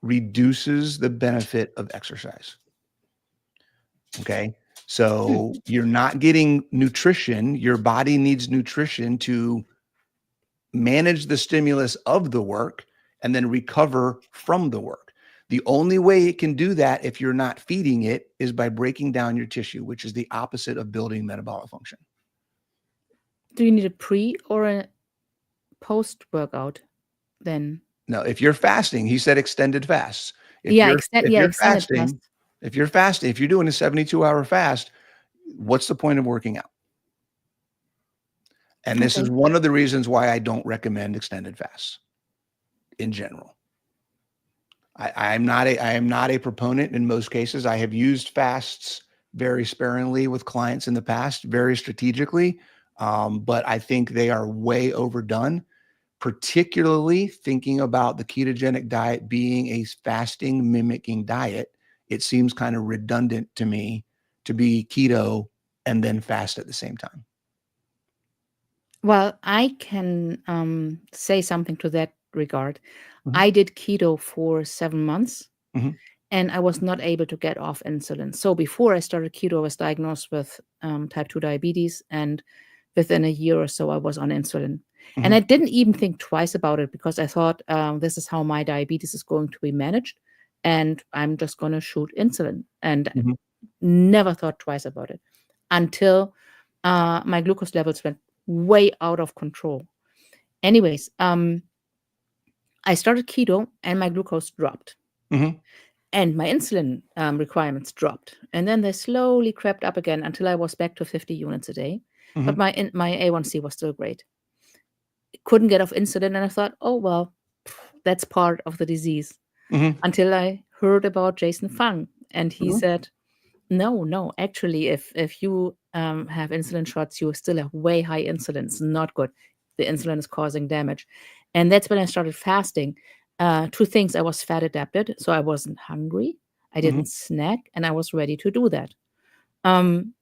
reduces the benefit of exercise. Okay. So you're not getting nutrition. Your body needs nutrition to manage the stimulus of the work and then recover from the work. The only way it can do that if you're not feeding it is by breaking down your tissue, which is the opposite of building metabolic function. Do you need a pre or a post workout then? No, if you're fasting, he said extended fasts. Yeah, If you're extended fast. fasting, if you're doing a 72-hour fast, what's the point of working out? And this is Okay. one of the reasons why I don't recommend extended fasts in general. I am not a proponent in most cases. I have used fasts very sparingly with clients in the past, very strategically, but I think they are way overdone. particularly thinking about the ketogenic diet being a fasting mimicking diet, it seems kind of redundant to me to be keto and then fast at the same time. Well, I can say something to that regard. Mhm. I did keto for 7 months Mhm. and I was not able to get off insulin. So before I started keto, I was diagnosed with type 2 diabetes. And within a year or so, I was on insulin. And Mhm. I didn't even think twice about it because I thought this is how my diabetes is going to be managed. And I'm just going to shoot insulin. And Mhm. never thought twice about it until my glucose levels went way out of control. Anyways, I started keto and my glucose dropped Mhm. and my insulin requirements dropped. And then they slowly crept up again until I was back to 50 units a day. But Mhm. my A1C was still great. Couldn't get off insulin. And I thought, oh, well, that's part of the disease. Mhm. Until I heard about Jason Fung. And he Mhm. said, no, actually, if you have insulin shots, you still have way high insulin. It's not good. The insulin is causing damage. And that's when I started fasting. Two things: I was fat adapted, so I wasn't hungry, I Mhm. didn't snack, and I was ready to do that.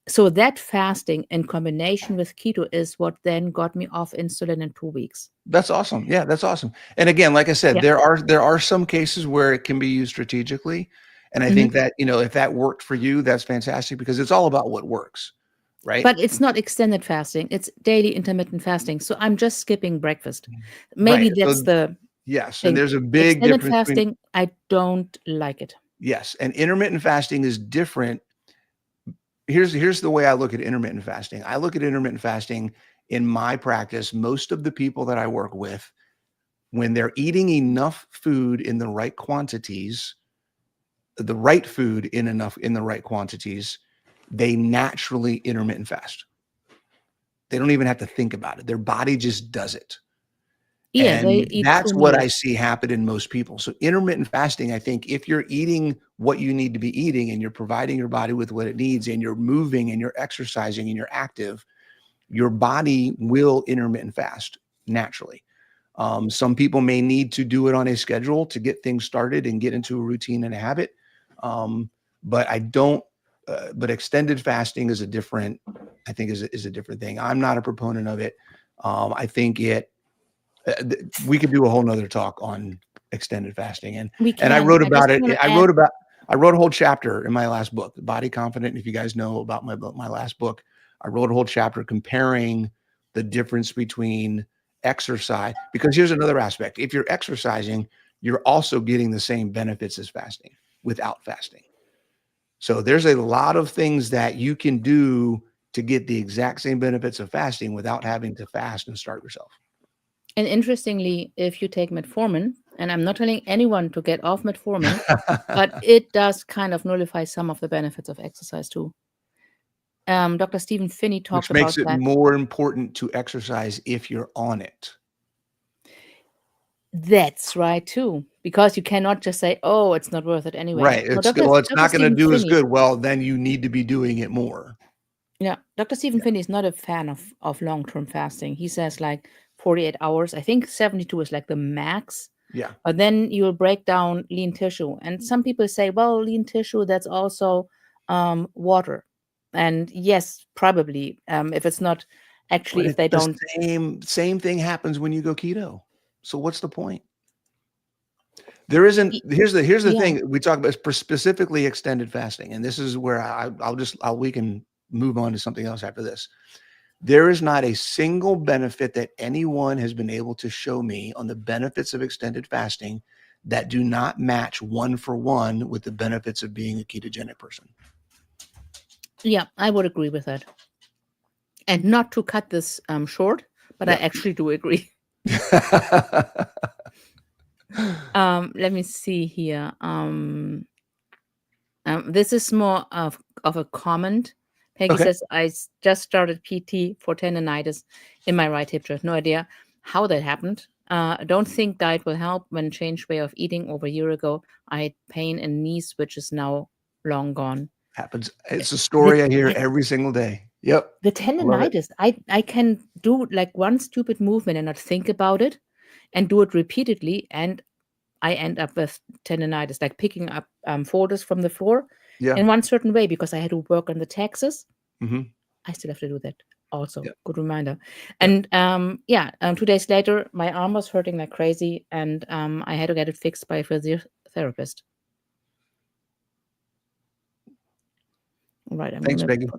So that fasting in combination with keto is what then got me off insulin in 2 weeks. That's awesome. Yeah, that's awesome. And again, like I said, Yeah. there are some cases where it can be used strategically. And I Mhm. think that, if that worked for you, that's fantastic because it's all about what works, right? But it's not extended fasting, it's daily intermittent fasting. So I'm just skipping breakfast. Right. Maybe that's So the yes, and thing. there's a big Extended difference between fasting, I don't like it. yes, and intermittent fasting is different. Here's the way I look at intermittent fasting. I look at intermittent fasting in my practice, most of the people that I work with, when they're eating enough food in the right quantities, the right food in the right quantities, they naturally intermittent fast. They don't even have to think about it. Their body just does it. Yeah, they And eat that's 2 what I meals. see happen in most people. So intermittent fasting, I think if you're eating what you need to be eating and you're providing your body with what it needs and you're moving and you're exercising and you're active, your body will intermittent fast naturally. Some people may need to do it on a schedule to get things started and get into a routine and a habit. But I don't, but extended fasting is a different, I think is a different thing. I'm not a proponent of it. I think we could do a whole nother talk on extended fasting. We And I can. wrote I just about it. wanna add I wrote a whole chapter in my last book, Body Confident. If you guys know about my last book, I wrote a whole chapter comparing the difference between exercise, because here's another aspect. If you're exercising, you're also getting the same benefits as fasting without fasting. So there's a lot of things that you can do to get the exact same benefits of fasting without having to fast and starve yourself. and interestingly, if you take metformin, and I'm not telling anyone to get off metformin, but it does kind of nullify some of the benefits of exercise too. Dr. Stephen Phinney Which talked makes about it that. more important to exercise if you're on it. That's right too, because you cannot just say, "Oh, it's not worth it anyway." Right. No, It's Dr. not gonna Stephen do as Phinney, good. Well, then you need to be doing it more. yeah, Dr. Stephen Yeah. Phinney is not a fan of long-term fasting. He says like 48 hours. I think 72 is like the max. Yeah. But then you'll break down lean tissue. And some people say, well, lean tissue, that's also water. And yes, probably. If it's not But actually, if it's they the don't. same thing happens when you go keto. So what's the point? There isn't y- here's the Yeah. thing we talk about specifically extended fasting, and this is where we can move on to something else after this. There is not a single benefit that anyone has been able to show me on the benefits of extended fasting that do not match one for one with the benefits of being a ketogenic person. Yeah, I would agree with that. And not to cut this short, but I Yeah. actually do agree. Let me see here. This is more of a comment. Peggy Okay. says, just started PT for tendonitis in my right hip joint. No idea how that happened. Don't think diet will help. When changed way of eating over a year ago, I had pain in knees, which is now long gone. Happens. It's a The, story I hear every single day. Yep. the I love it. tendonitis, I can do like one stupid movement and not think about it. and do it repeatedly, and I end up with tendonitis, like picking up folders from the floor Yeah. in one certain way because I had to work on the taxes. Hmm. I still have to do that. Also, Yeah. good reminder. Yeah. And 2 days later, my arm was hurting like crazy, and I had to get it fixed by a physiotherapist. All right, I'm Thanks, gonna Megan.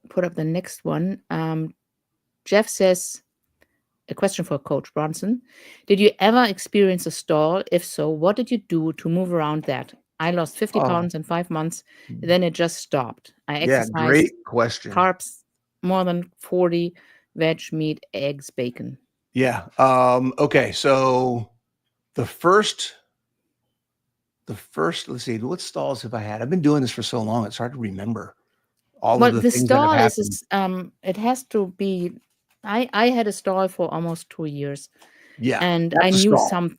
put up the next one. Jeff says, a question for Coach Bronson. Did you ever experience a stall? If so, what did you do to move around that? I lost 50 Oh, pounds in 5 months. Then it just stopped. I yeah. exercised, Great question. carbs more than 40, veg, meat, eggs, bacon. Yeah. Okay. So the first, let's see, what stalls have I had? I've been doing this for so long, it's hard to remember all of Well, the the things that have stall happened. it has to be. I had a stall for almost 2 years, Yeah, and I that's a knew stall.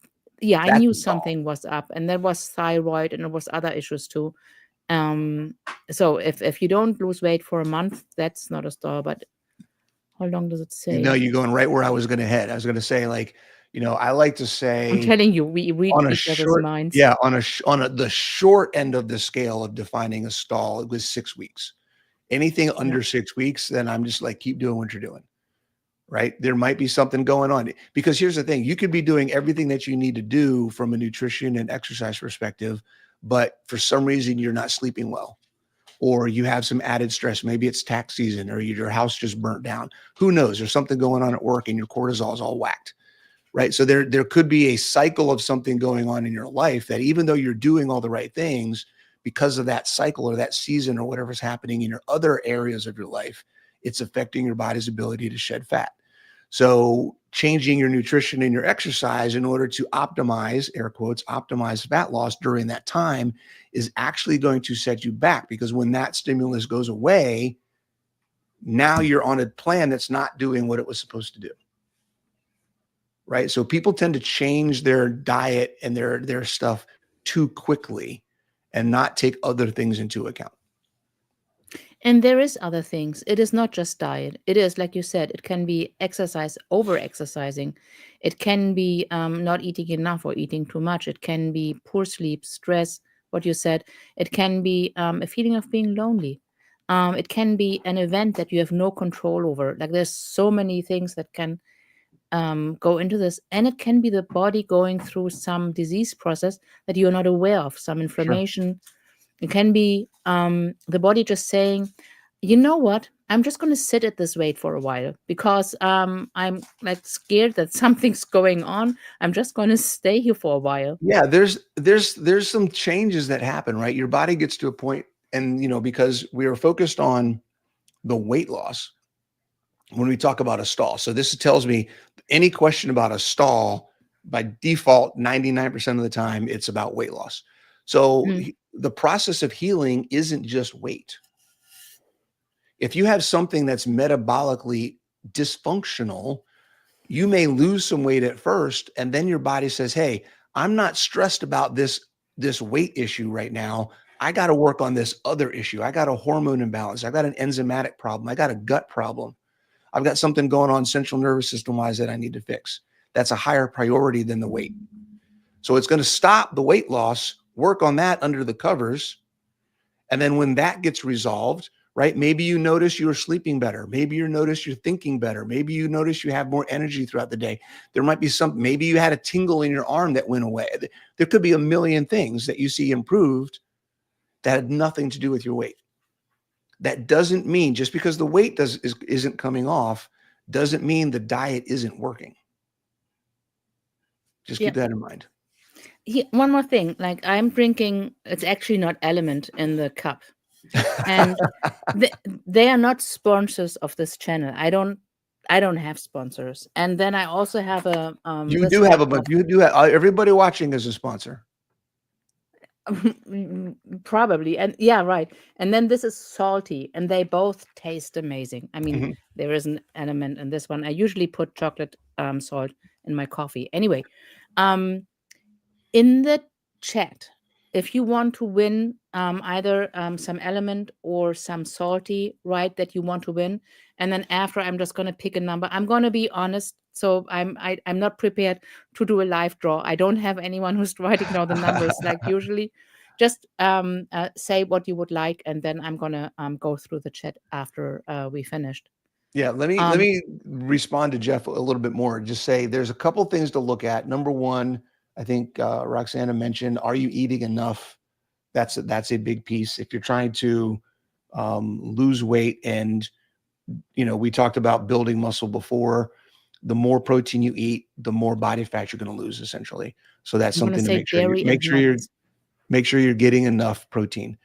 I That's knew a stall. something was up, and there was thyroid, and there was other issues too. Um, so if you don't lose weight for a month, that's not a stall. But how long does it You know, say? you're going right where I was going to head. I was going to say, like, I like to I'm say telling you, we read on a each other's short, minds. yeah, the short end of the scale of defining a stall, it was 6 weeks. Anything Yeah. under 6 weeks, then I'm just like, keep doing what you're doing. Right. There might be something going on because here's the thing. You could be doing everything that you need to do from a nutrition and exercise perspective, but for some reason you're not sleeping well, or you have some added stress. Maybe it's tax season or your house just burnt down. Who knows? There's something going on at work and your cortisol is all whacked. Right. So there could be a cycle of something going on in your life that even though you're doing all the right things, because of that cycle or that season or whatever's happening in your other areas of your life, it's affecting your body's ability to shed fat. So changing your nutrition and your exercise in order to optimize, air quotes, optimize fat loss during that time is actually going to set you back, because when that stimulus goes away, now you're on a plan that's not doing what it was supposed to do. Right. So people tend to change their diet and their stuff too quickly and not take other things into account. And there is other things. It is not just diet. It is, like you said, it can be exercise, over exercising. It can be not eating enough or eating too much. It can be poor sleep, stress, what you said. It can be a feeling of being lonely. It can be an event that you have no control over. Like there's so many things that can go into this. And it can be the body going through some disease process that you're not aware of, some Sure. inflammation. It can be the body just saying, you know what? I'm just going to sit at this weight for a while because I'm like scared that something's going on. I'm just going to stay here for a while. Yeah, there's some changes that happen, right? Your body gets to a point, and because we are focused on the weight loss when we talk about a stall. So this tells me any question about a stall, by default, 99% of the time, it's about weight loss. So Mm. the process of healing isn't just weight. If you have something that's metabolically dysfunctional, you may lose some weight at first, and then your body says, hey, I'm not stressed about this weight issue right now. I got to work on this other issue. I got a hormone imbalance. I got an enzymatic problem. I got a gut problem. I've got something going on central nervous system wise that I need to fix. That's a higher priority than the weight. So it's going to stop the weight loss, work on that under the covers. And then when that gets resolved, right, maybe you notice you're sleeping better. Maybe you notice you're thinking better. Maybe you notice you have more energy throughout the day. There might be maybe you had a tingle in your arm that went away. There could be a million things that you see improved that had nothing to do with your weight. That doesn't mean just because the weight isn't coming off, doesn't mean the diet isn't working. Just Yeah. keep that in mind. One more thing, like I'm drinking, it's actually not Element in the cup. And they are not sponsors of this channel. I don't have sponsors. And then I also have a You this do have cup a of bunch. You do have everybody watching is a sponsor. probably, and yeah, right. And then this is salty, and they both taste amazing. I mean, Mhm. there is an Element in this one. I usually put chocolate salt in my coffee. Anyway, um in the chat, if you want to win either some element or some salty, right, that you want to win. And then after, I'm just going to pick a number. I'm going to be honest. So I'm not prepared to do a live draw. I don't have anyone who's writing down the numbers like usually. Just say what you would like, and then I'm going to go through the chat after we finished. Yeah, let Um, me respond to Jeff a little bit more. Just say there's a couple things to look at. Number one, I think Roxana mentioned, are you eating enough? That's a big piece. If you're trying to lose weight, and we talked about building muscle before, the more protein you eat, the more body fat you're going to lose, essentially. So that's I'm going to something to say make sure you dairy and nuts. make sure you're getting enough protein.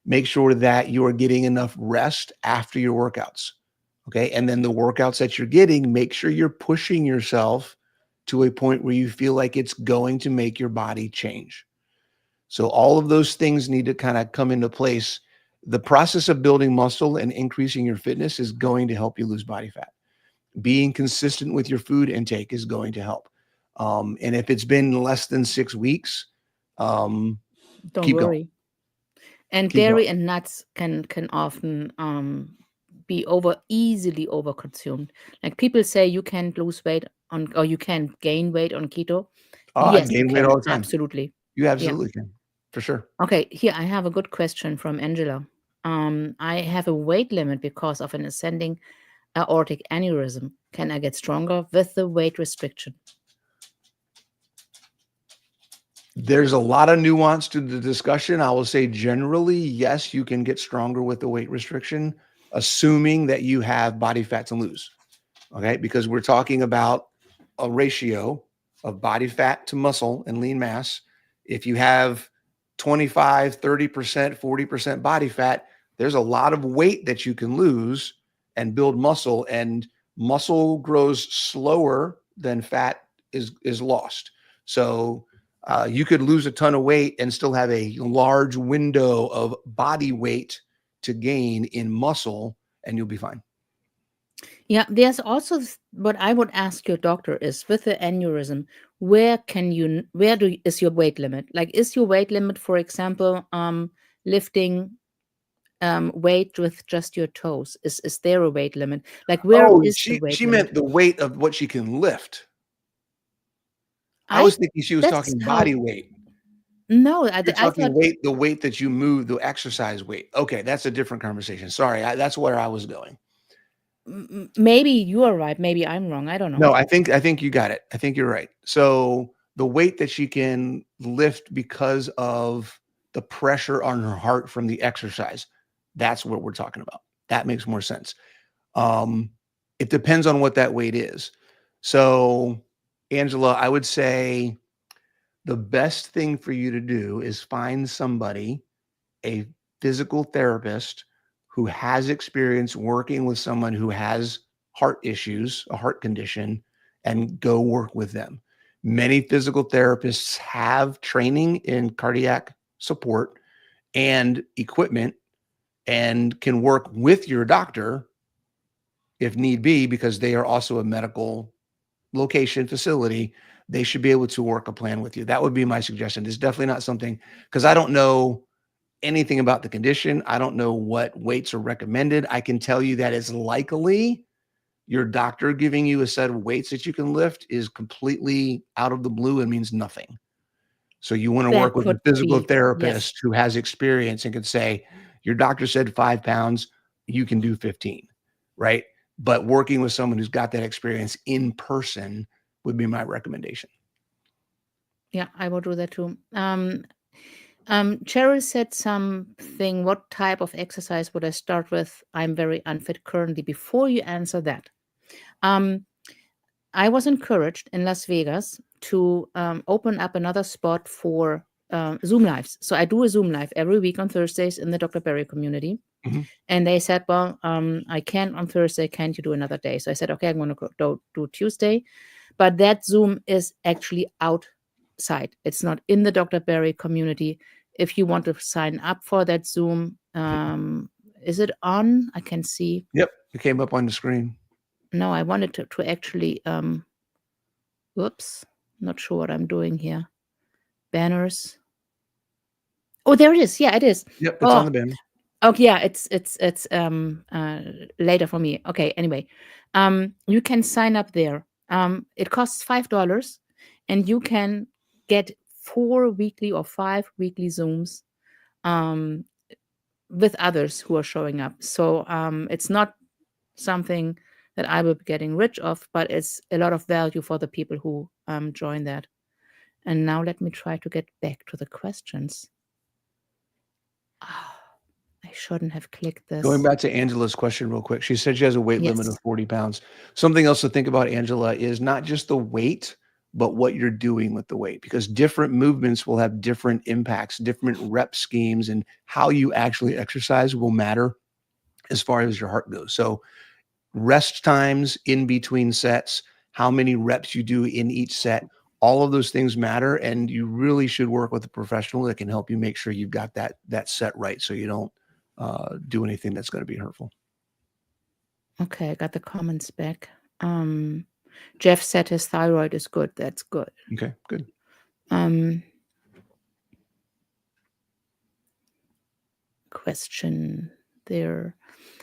Make sure that you are getting enough rest after your workouts. Okay. And then the workouts that you're getting, make sure you're pushing yourself to a point where you feel like it's going to make your body change. So all of those things need to kind of come into place. The process of building muscle and increasing your fitness is going to help you lose body fat. Being consistent with your food intake is going to help. And if it's been less than 6 weeks, um, Don't keep going, worry. And keep going. dairy and nuts can often be easily over consumed. Like people say you can't lose weight on, or you can't gain weight on keto. Oh, I Yes, you gain weight can. all the time. Absolutely. You Yeah. absolutely can, for sure. Okay, here I have a good question from Angela. I have a weight limit because of an ascending aortic aneurysm. Can I get stronger with the weight restriction? There's a lot of nuance to the discussion. I will say generally, yes, you can get stronger with the weight restriction, assuming that you have body fat to lose. Okay, because we're talking about a ratio of body fat to muscle and lean mass. If you have 25, 30%, 40% body fat, there's a lot of weight that you can lose and build muscle, and muscle grows slower than fat is lost. So you could lose a ton of weight and still have a large window of body weight to gain in muscle, and you'll be fine. Yeah, there's also what I would ask your doctor is with the aneurysm, is your weight limit? Like, is your weight limit, for example, lifting weight with just your toes? Is there a weight limit? Like, where Oh, is the weight she limit? meant the weight of what she can lift. I I was thinking she was That's talking how. body weight. No, You're I talking thought. weight, the weight that you move, the exercise weight. Okay, that's a different conversation. Sorry, that's where I was going. Maybe you are right. Maybe I'm wrong. I don't know. No, I think you got it. I think you're right. So the weight that she can lift because of the pressure on her heart from the exercise, that's what we're talking about. That makes more sense. Um, it depends on what that weight is. So, Angela, I would say the best thing for you to do is find somebody, a physical therapist who has experience working with someone who has heart issues, a heart condition, and go work with them. Many physical therapists have training in cardiac support and equipment and can work with your doctor if need be, because they are also a medical location facility. They should be able to work a plan with you. That would be my suggestion. It's definitely not something, because I don't know anything about the condition. I don't know what weights are recommended. I can tell you that it's likely your doctor giving you a set of weights that you can lift is completely out of the blue and means nothing. So you want to That work with a could physical be, yes. therapist who has experience and can say, your doctor said 5 pounds, you can do 15, right? But working with someone who's got that experience in person would be my recommendation. Yeah, I will do that too. Cheryl said something. What type of exercise would I start with? I'm very unfit currently. Before you answer that, um, I was encouraged in Las Vegas to open up another spot for Zoom lives. So I do a Zoom live every week on Thursdays in the Dr. Berry community. Mhm. And they said, well, I can on Thursday. Can't you do another day? So I said, okay, I'm going to do Tuesday. But that Zoom is actually outside. It's not in the Dr. Berry community. If you want to sign up for that Zoom, is it on? I can see. Yep. It came up on the screen. No, I wanted to actually, whoops, not sure what I'm doing here. Banners. Oh, there it is. Yeah, it is. Yep, it's on Oh, the banner. okay. Yeah, later for me. Okay. Anyway, you can sign up there. It costs $5, and you can get 4 weekly or 5 weekly Zooms um with others who are showing up. So it's not something that I will be getting rich of, but it's a lot of value for the people who join that. And now let me try to get back to the questions. Ah, I shouldn't have clicked Going this. back to Angela's question real quick. She said she has a weight limit of Yes. 40 pounds. Something else to think about, Angela, is not just the weight, but what you're doing with the weight, because different movements will have different impacts, different rep schemes, and how you actually exercise will matter as far as your heart goes. So rest times in between sets, how many reps you do in each set, all of those things matter. And you really should work with a professional that can help you make sure you've got that set right, so you don't do anything that's going to be hurtful. Okay, I got the comments back. Jeff said his thyroid is good. That's good. Okay, good. Um, question there.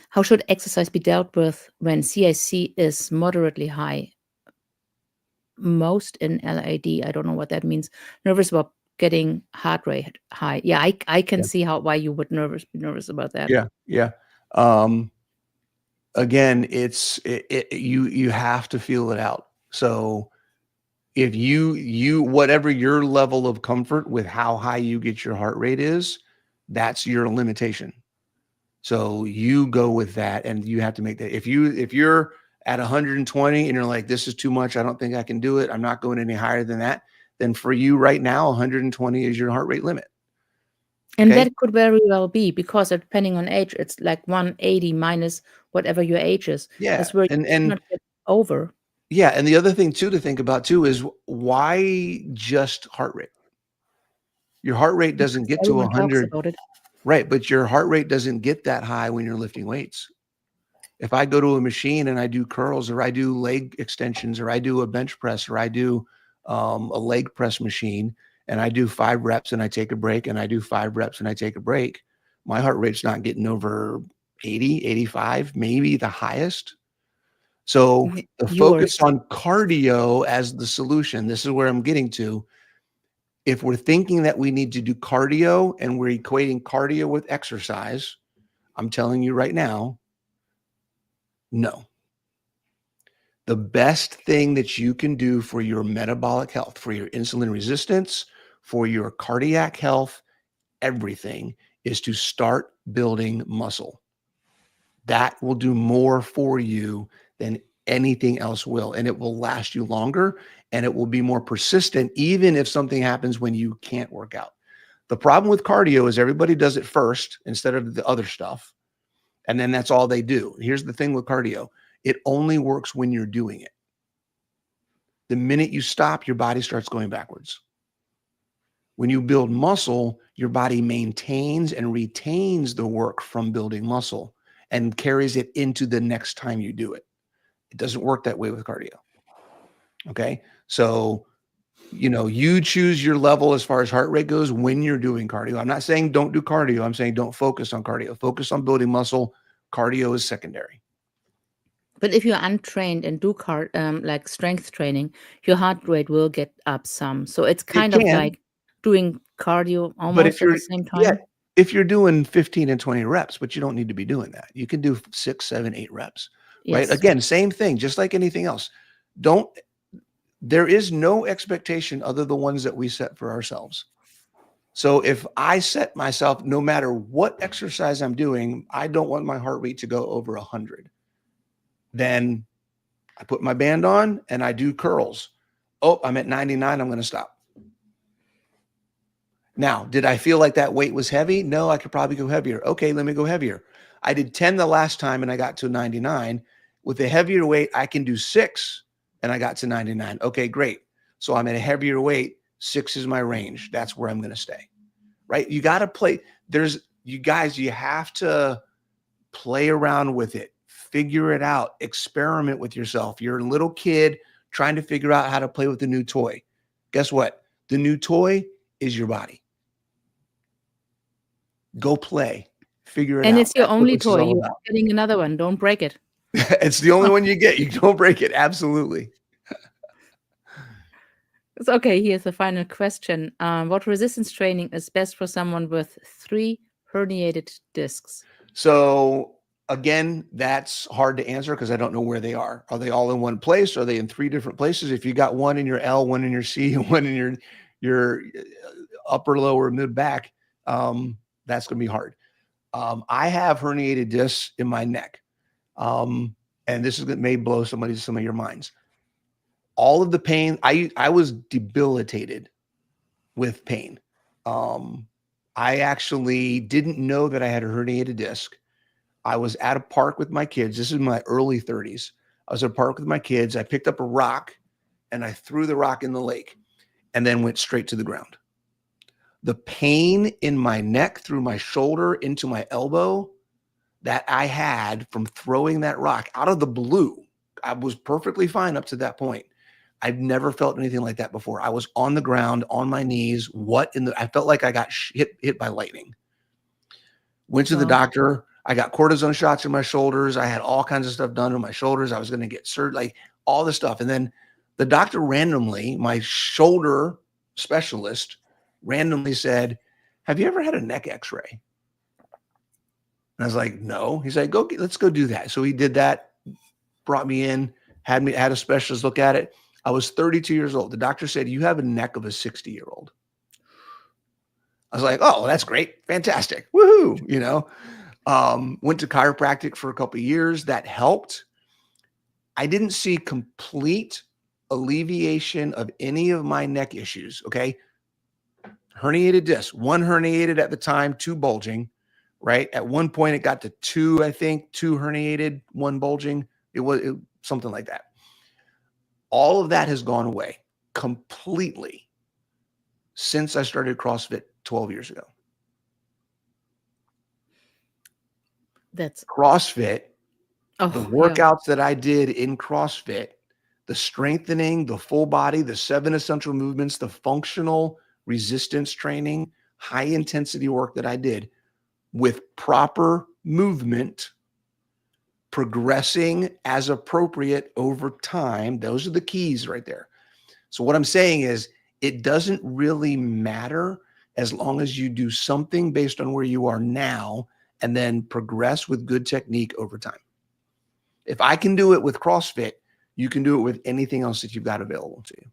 How should exercise be dealt with when CIC is moderately high? Most in LAD. I don't know what that means. Nervous about getting heart rate high. Yeah, I can Yeah, see why you would be nervous about that. yeah, yeah. Um, Again, you have to feel it out. So if you whatever your level of comfort with how high you get your heart rate is, that's your limitation. So you go with that, and you have to make that. If you're at 120 and you're like, this is too much, I don't think I can do it, I'm not going any higher than that, then for you right now, 120 is your heart rate limit. And Okay. that could very well be because depending on age, it's like 180 minus whatever your age is. Yeah. That's where And you should and not get over. yeah, and the other thing too to think about too is why just heart rate? Your heart rate doesn't Because get to everyone talks 100, about it. right? But your heart rate doesn't get that high when you're lifting weights. If I go to a machine and I do curls, or I do leg extensions, or I do a bench press, or I do a leg press machine, and I do 5 reps and I take a break, and I do 5 reps and I take a break, my heart rate's not getting over 80, 85, maybe the highest. So the focus Yours. on cardio as the solution, this is where I'm getting to. If we're thinking that we need to do cardio and we're equating cardio with exercise, I'm telling you right now, no. The best thing that you can do for your metabolic health, for your insulin resistance, for your cardiac health, everything, is to start building muscle. That will do more for you than anything else will. And it will last you longer, and it will be more persistent, even if something happens when you can't work out. The problem with cardio is everybody does it first instead of the other stuff. And then that's all they do. Here's the thing with cardio. It only works when you're doing it. The minute you stop, your body starts going backwards. When you build muscle, your body maintains and retains the work from building muscle and carries it into the next time you do it. It doesn't work that way with cardio. Okay. So, you choose your level as far as heart rate goes when you're doing cardio. I'm not saying don't do cardio. I'm saying don't focus on cardio. Focus on building muscle. Cardio is secondary. But if you're untrained and do like strength training, your heart rate will get up some. So it's It kind of can, like doing cardio but almost at the same yeah, time. if you're doing 15 and 20 reps, but you don't need to be doing that. You can do 6, 7, 8 reps, right? Yes. Again, same thing, just like anything else. Don't There is no expectation other than the ones that we set for ourselves. So if I set myself, no matter what exercise I'm doing, I don't want my heart rate to go over 100. Then I put my band on and I do curls. Oh, I'm at 99. I'm going to stop. Now, did I feel like that weight was heavy? No, I could probably go heavier. Okay, let me go heavier. I did 10 the last time and I got to 99. With a heavier weight, I can do 6 and I got to 99. Okay, great. So I'm at a heavier weight. 6 is my range. That's where I'm going to stay. Right? You got to play. You have to play around with it, figure it out, experiment with yourself. You're a little kid trying to figure out how to play with the new toy. Guess what? The new toy is your body. Go play, figure it And out. it's your That's what only this is toy. all You're about. not getting another one. Don't break it. It's the only one you get. You don't break it. Absolutely. It's okay. Here's the final question. What resistance training is best for someone with 3 herniated discs? So again, that's hard to answer because I don't know where they are. Are they all in one place? Are they in 3 different places? If you got one in your L, one in your C, and one in your upper, lower, mid back, that's going to be hard. I have herniated discs in my neck, and this is may blow some of your minds. All of the pain, I was debilitated with pain. I actually didn't know that I had a herniated disc. I was at a park with my kids. This is my early 30s. I was at a park with my kids. I picked up a rock and I threw the rock in the lake and then went straight to the ground. The pain in my neck through my shoulder into my elbow that I had from throwing that rock out of the blue, I was perfectly fine up to that point. I've never felt anything like that before. I was on the ground, on my knees. I felt like I got hit by lightning. Went to the Wow. doctor. I got cortisone shots in my shoulders. I had all kinds of stuff done to my shoulders. I was going to get surgery, like all this stuff. And then the doctor randomly, my shoulder specialist randomly said, "Have you ever had a neck x-ray?" And I was like, "No." He's like, let's go do that. So he did that, brought me in, had a specialist look at it. I was 32 years old. The doctor said, "You have a neck of a 60-year-old." I was like, "Oh, that's great. Fantastic. Woohoo." Went to chiropractic for a couple of years. That helped. I didn't see complete alleviation of any of my neck issues. Okay. Herniated disc, 1 herniated at the time, 2 bulging, right? At one point it got to 2, I think, 2 herniated, 1 bulging. It was something like that. All of that has gone away completely since I started CrossFit 12 years ago. That's CrossFit, the yeah. workouts that I did in CrossFit, the strengthening, the full body, the 7 essential movements, the functional resistance training, high intensity work that I did with proper movement, progressing as appropriate over time. Those are the keys right there. So what I'm saying is it doesn't really matter as long as you do something based on where you are now and then progress with good technique over time. If I can do it with CrossFit, you can do it with anything else that you've got available to you.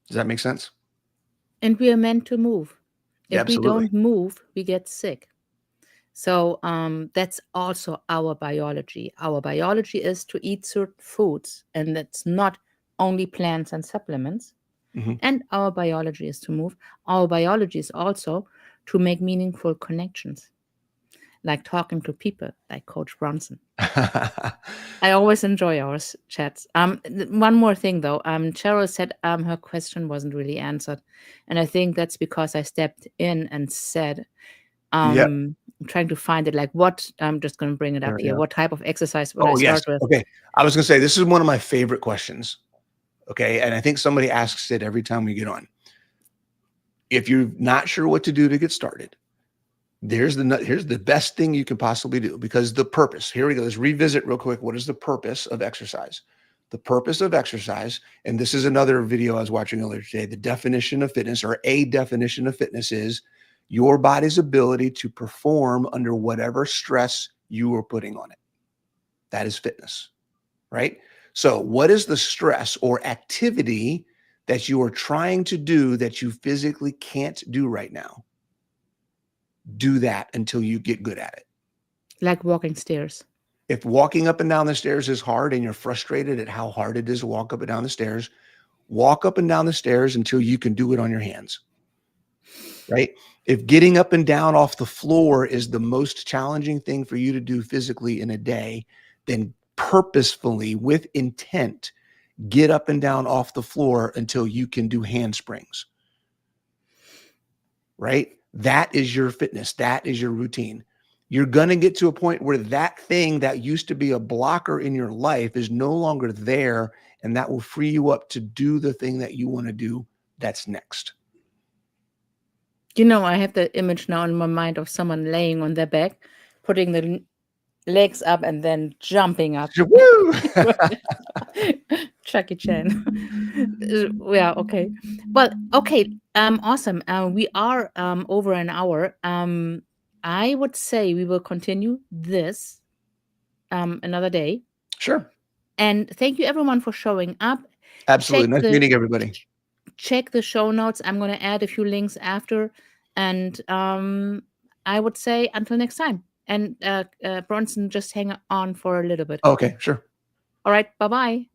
Does that make sense? And we are meant to move. Yeah, If we absolutely. don't move, we get sick. So that's also our biology. Our biology is to eat certain foods, and that's not only plants and supplements. Mm-hmm. And our biology is to move. Our biology is also to make meaningful connections, like talking to people, like Coach Bronson. I always enjoy our chats. One more thing though. Cheryl said her question wasn't really answered, and I think that's because I stepped in and said, Yep. I'm trying to find it. Like what? I'm just going to bring it up here. Yeah. What type of exercise would I Oh, yes. start with? Okay. I was going to say, this is one of my favorite questions. Okay. And I think somebody asks it every time we get on. If you're not sure what to do to get started, here's the best thing you can possibly do, because the purpose, here we go. Let's revisit real quick. What is the purpose of exercise? The purpose of exercise, and this is another video I was watching earlier today, the definition of fitness, or a definition of fitness, is your body's ability to perform under whatever stress you are putting on it. That is fitness, right? So what is the stress or activity that you are trying to do that you physically can't do right now? Do that until you get good at it. Like walking stairs. If walking up and down the stairs is hard and you're frustrated at how hard it is to walk up and down the stairs, walk up and down the stairs until you can do it on your hands, right? If getting up and down off the floor is the most challenging thing for you to do physically in a day, then purposefully, with intent, get up and down off the floor until you can do handsprings, right? That is your fitness. That is your routine. You're going to get to a point where that thing that used to be a blocker in your life is no longer there, and that will free you up to do the thing that you want to do that's next. I have the image now in my mind of someone laying on their back, putting the legs up and then jumping up. Woo! Chucky Chan. Yeah, okay. Well, okay. Awesome. We are over an hour. I would say we will continue this another day. Sure. And thank you everyone for showing up. Absolutely. Check Nice the meeting everybody. check the show notes. I'm going to add a few links after. And I would say until next time. And Bronson, just hang on for a little bit. Okay, sure. All right. Bye bye.